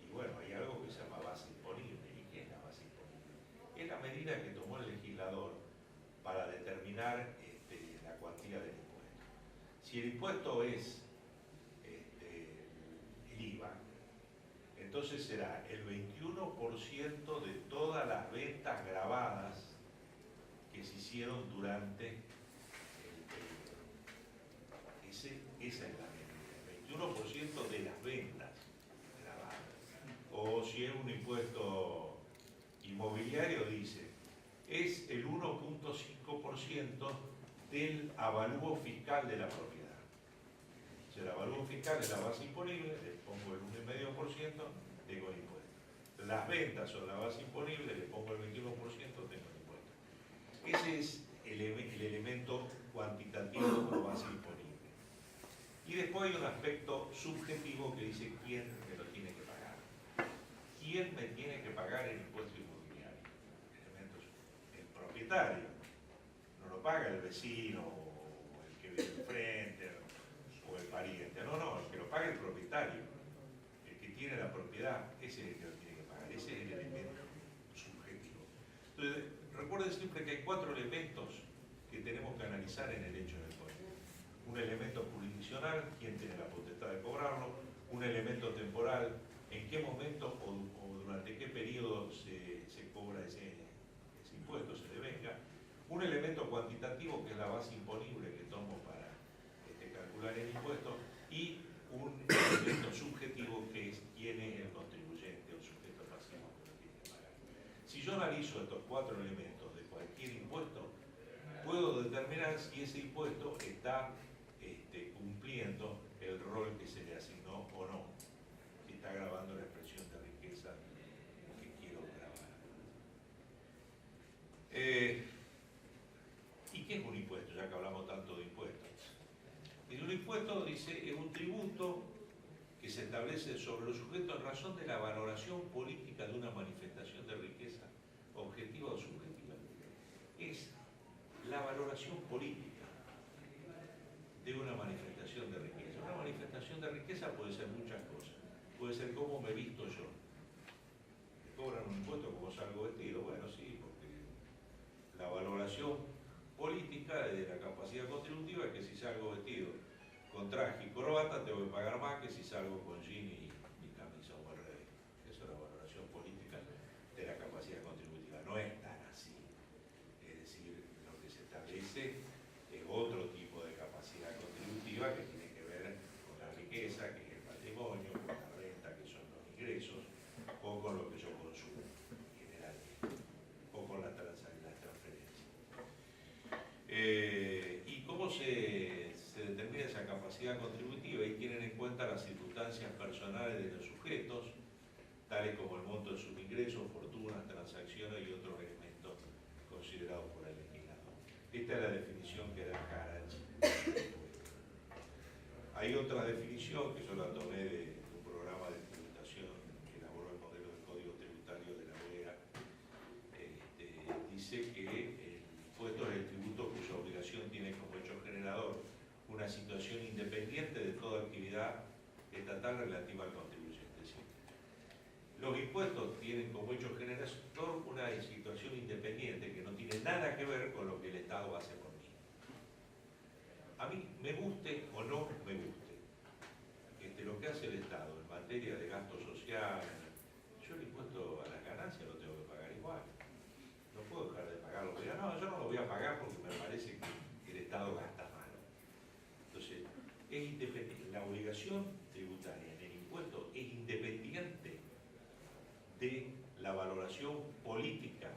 Y bueno, hay algo que se llama base imponible. ¿Y qué es la base imponible? Es la medida que tomó el legislador para determinar la cuantía del impuesto. Si el impuesto es el IVA, entonces será el 21% de todas las ventas grabadas que se hicieron durante el periodo. Esa es la medida, el 21% de las ventas grabadas. O si es un impuesto inmobiliario, dice, es el 1.5% del avalúo fiscal de la propiedad. Si el avalúo fiscal es la base imponible, le pongo el 1,5%, tengo el impuesto. Las ventas son la base imponible, le pongo el 21%, tengo el impuesto. Ese es el elemento cuantitativo como base imponible. Y después hay un aspecto subjetivo que dice quién me lo tiene que pagar. ¿Quién me tiene que pagar el impuesto inmobiliario? El propietario. No lo paga el vecino o el que vive enfrente o el pariente. No, el que lo paga el propietario. El que tiene la propiedad, ese es el que lo tiene que pagar. Ese es el elemento subjetivo. Entonces, recuerden siempre que hay 4 elementos que tenemos que analizar en el hecho del impuesto. Un elemento jurisdiccional, quién tiene la potestad de cobrarlo. Un elemento temporal, en qué momento o durante qué periodo se cobra ese impuesto, se devenga. Un elemento cuantitativo, que es la base imponible que tomo para calcular el impuesto, y un elemento subjetivo, que es quién es el contribuyente o sujeto pasivo que lo tiene que pagar. Si yo analizo estos 4 elementos de cualquier impuesto, puedo determinar si ese impuesto está cumpliendo el rol que se le asignó o no, si está grabando la expresión de riqueza que quiero grabar. ¿Y qué es un impuesto? Ya que hablamos tanto de impuestos. Y un impuesto, dice, es un tributo que se establece sobre los sujetos en razón de la valoración política de una manifestación de riqueza, objetiva o subjetiva. Es la valoración política de una manifestación de riqueza. Una manifestación de riqueza puede ser muchas cosas. Puede ser cómo me visto yo. ¿Me cobran un impuesto como salgo vestido? Bueno, sí, porque la valoración política de la capacidad contributiva es que si salgo vestido con traje y corbata tengo que pagar más que si salgo con jean y camisa o al revés. Esa es la valoración política de la capacidad contributiva. No es tan así. Es decir, lo que se establece es otro tipo de capacidad contributiva que tiene que ver con la riqueza, que es el patrimonio, con la renta, que son los ingresos, o con lo que yo consumo generalmente, o con las transferencias. ¿Y cómo se determina esa capacidad capacidad contributiva y tienen en cuenta las circunstancias personales de los sujetos, tales como el monto de sus ingresos, fortunas, transacciones y otros elementos considerados por el legislador. Esta es la definición que da Harach. Hay otra definición que yo la tomé de un programa de tributación que elaboró el modelo del Código Tributario de la OEA. Dice que el impuesto es el tributo cuya obligación tiene como hecho generador una situación independiente de toda actividad estatal relativa al contribuyente. ¿Sí? Los impuestos tienen como hecho generador una situación independiente que no tiene nada que ver con lo que el Estado hace por mí. A mí, me guste o no me guste, lo que hace el Estado en materia de gasto social, yo el impuesto a las ganancias lo tengo que pagar igual. No puedo dejar de pagarlo. No, yo no lo voy a pagar porque me parece que el Estado gasta mal. Entonces, es independiente. La obligación tributaria en el impuesto es independiente de la valoración política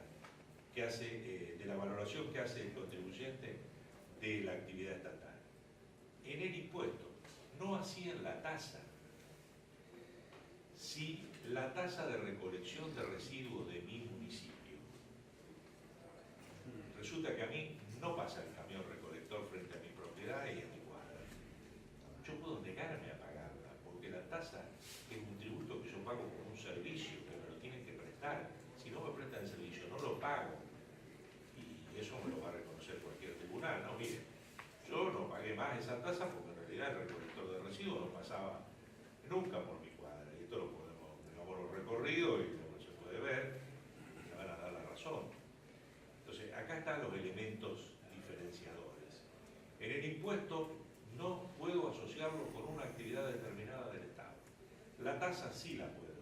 que hace, de la valoración que hace el contribuyente de la actividad estatal. En el impuesto, no así en la tasa. Si la tasa de recolección de residuos de mi municipio, resulta que a mí no pasa el camión recolector frente a mi propiedad y a mi cuadra, yo puedo negarme a pagarla, porque la tasa es un tributo que yo pago por un servicio que me lo tienen que prestar. Si no me prestan el servicio, no lo pago. Y eso me lo va a reconocer cualquier tribunal. No, mire, yo no pagué más esa tasa porque en realidad el recolector de residuos no pasaba nunca por mi cuadra. Y esto lo podemos, digamos, lo recorrido y lo que se puede ver, me van a dar la razón. Entonces, acá están los elementos diferenciadores. En el impuesto no puedo asociarlo con una actividad determinada del Estado. La tasa sí la puedo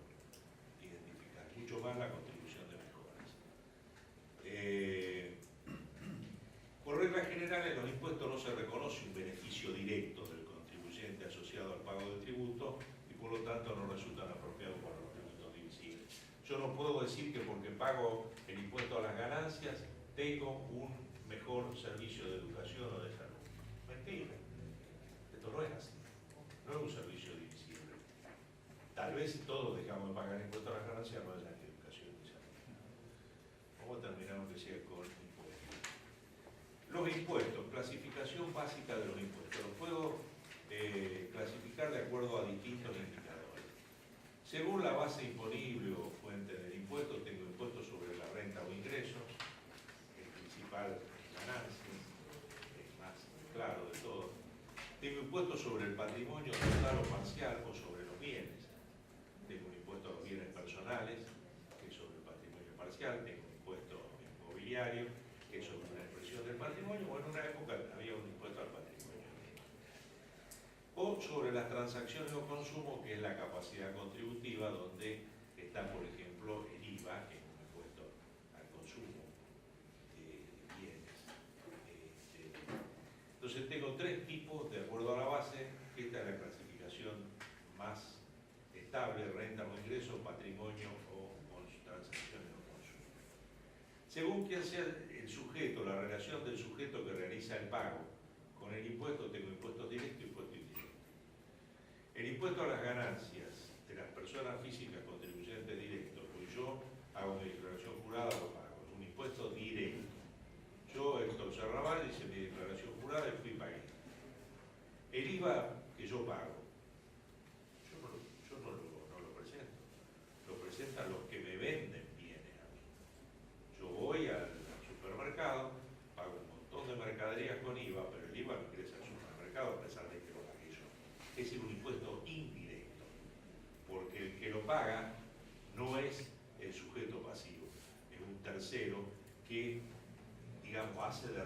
identificar, mucho más la contribución de mejoras. Por regla general, en los impuestos no se reconoce un beneficio directo del contribuyente asociado al pago del tributo y por lo tanto no resultan apropiados para los tributos divisibles. Yo no puedo decir que porque pago el impuesto a las ganancias tengo un mejor servicio de educación o de salud. Mentira. Esto no es así. No es un servicio divisible. Tal vez si todos dejamos de pagar el impuesto a las ganancias no haya educación ni salud. Vamos a terminar aunque sea con impuestos. Los impuestos, clasificación básica de los impuestos. Los puedo clasificar de acuerdo a distintos indicadores. Según la base imponible o fuente del impuesto, tengo impuestos sobre la renta o ingresos, el principal ganancia, es más claro de todo. Tengo impuestos sobre el patrimonio total o parcial o sobre los bienes. Tengo un impuesto a los bienes personales, que es sobre el patrimonio parcial. Tengo un impuesto inmobiliario, que es sobre una expresión del patrimonio, o en una época había un impuesto al patrimonio. O sobre las transacciones o consumo, que es la capacidad contributiva, donde está, por ejemplo, el IVA, que es un impuesto al consumo de bienes. Entonces tengo tres tipos, de acuerdo a la base. Esta es la clasificación más estable: renta o ingreso, patrimonio o transacciones o consumo. Según quien sea el sujeto, la relación del sujeto que realiza el pago con el impuesto, tengo impuestos directos y impuestos indirectos. El impuesto a las ganancias de las personas físicas contribuyentes directos, pues yo hago mi declaración jurada, lo pago. Es un impuesto directo. Yo, Héctor Serrabal, hice mi declaración jurada y fui y pagué. El IVA que yo pago, yo no lo presento. Lo presentan los que me venden bienes a mí. Yo voy al supermercado, pago un montón de mercaderías con IVA, pero el IVA no ingresa al supermercado a pesar de que lo pagué yo. Es un impuesto indirecto, porque el que lo paga no es el sujeto pasivo, es un tercero que, digamos, hace de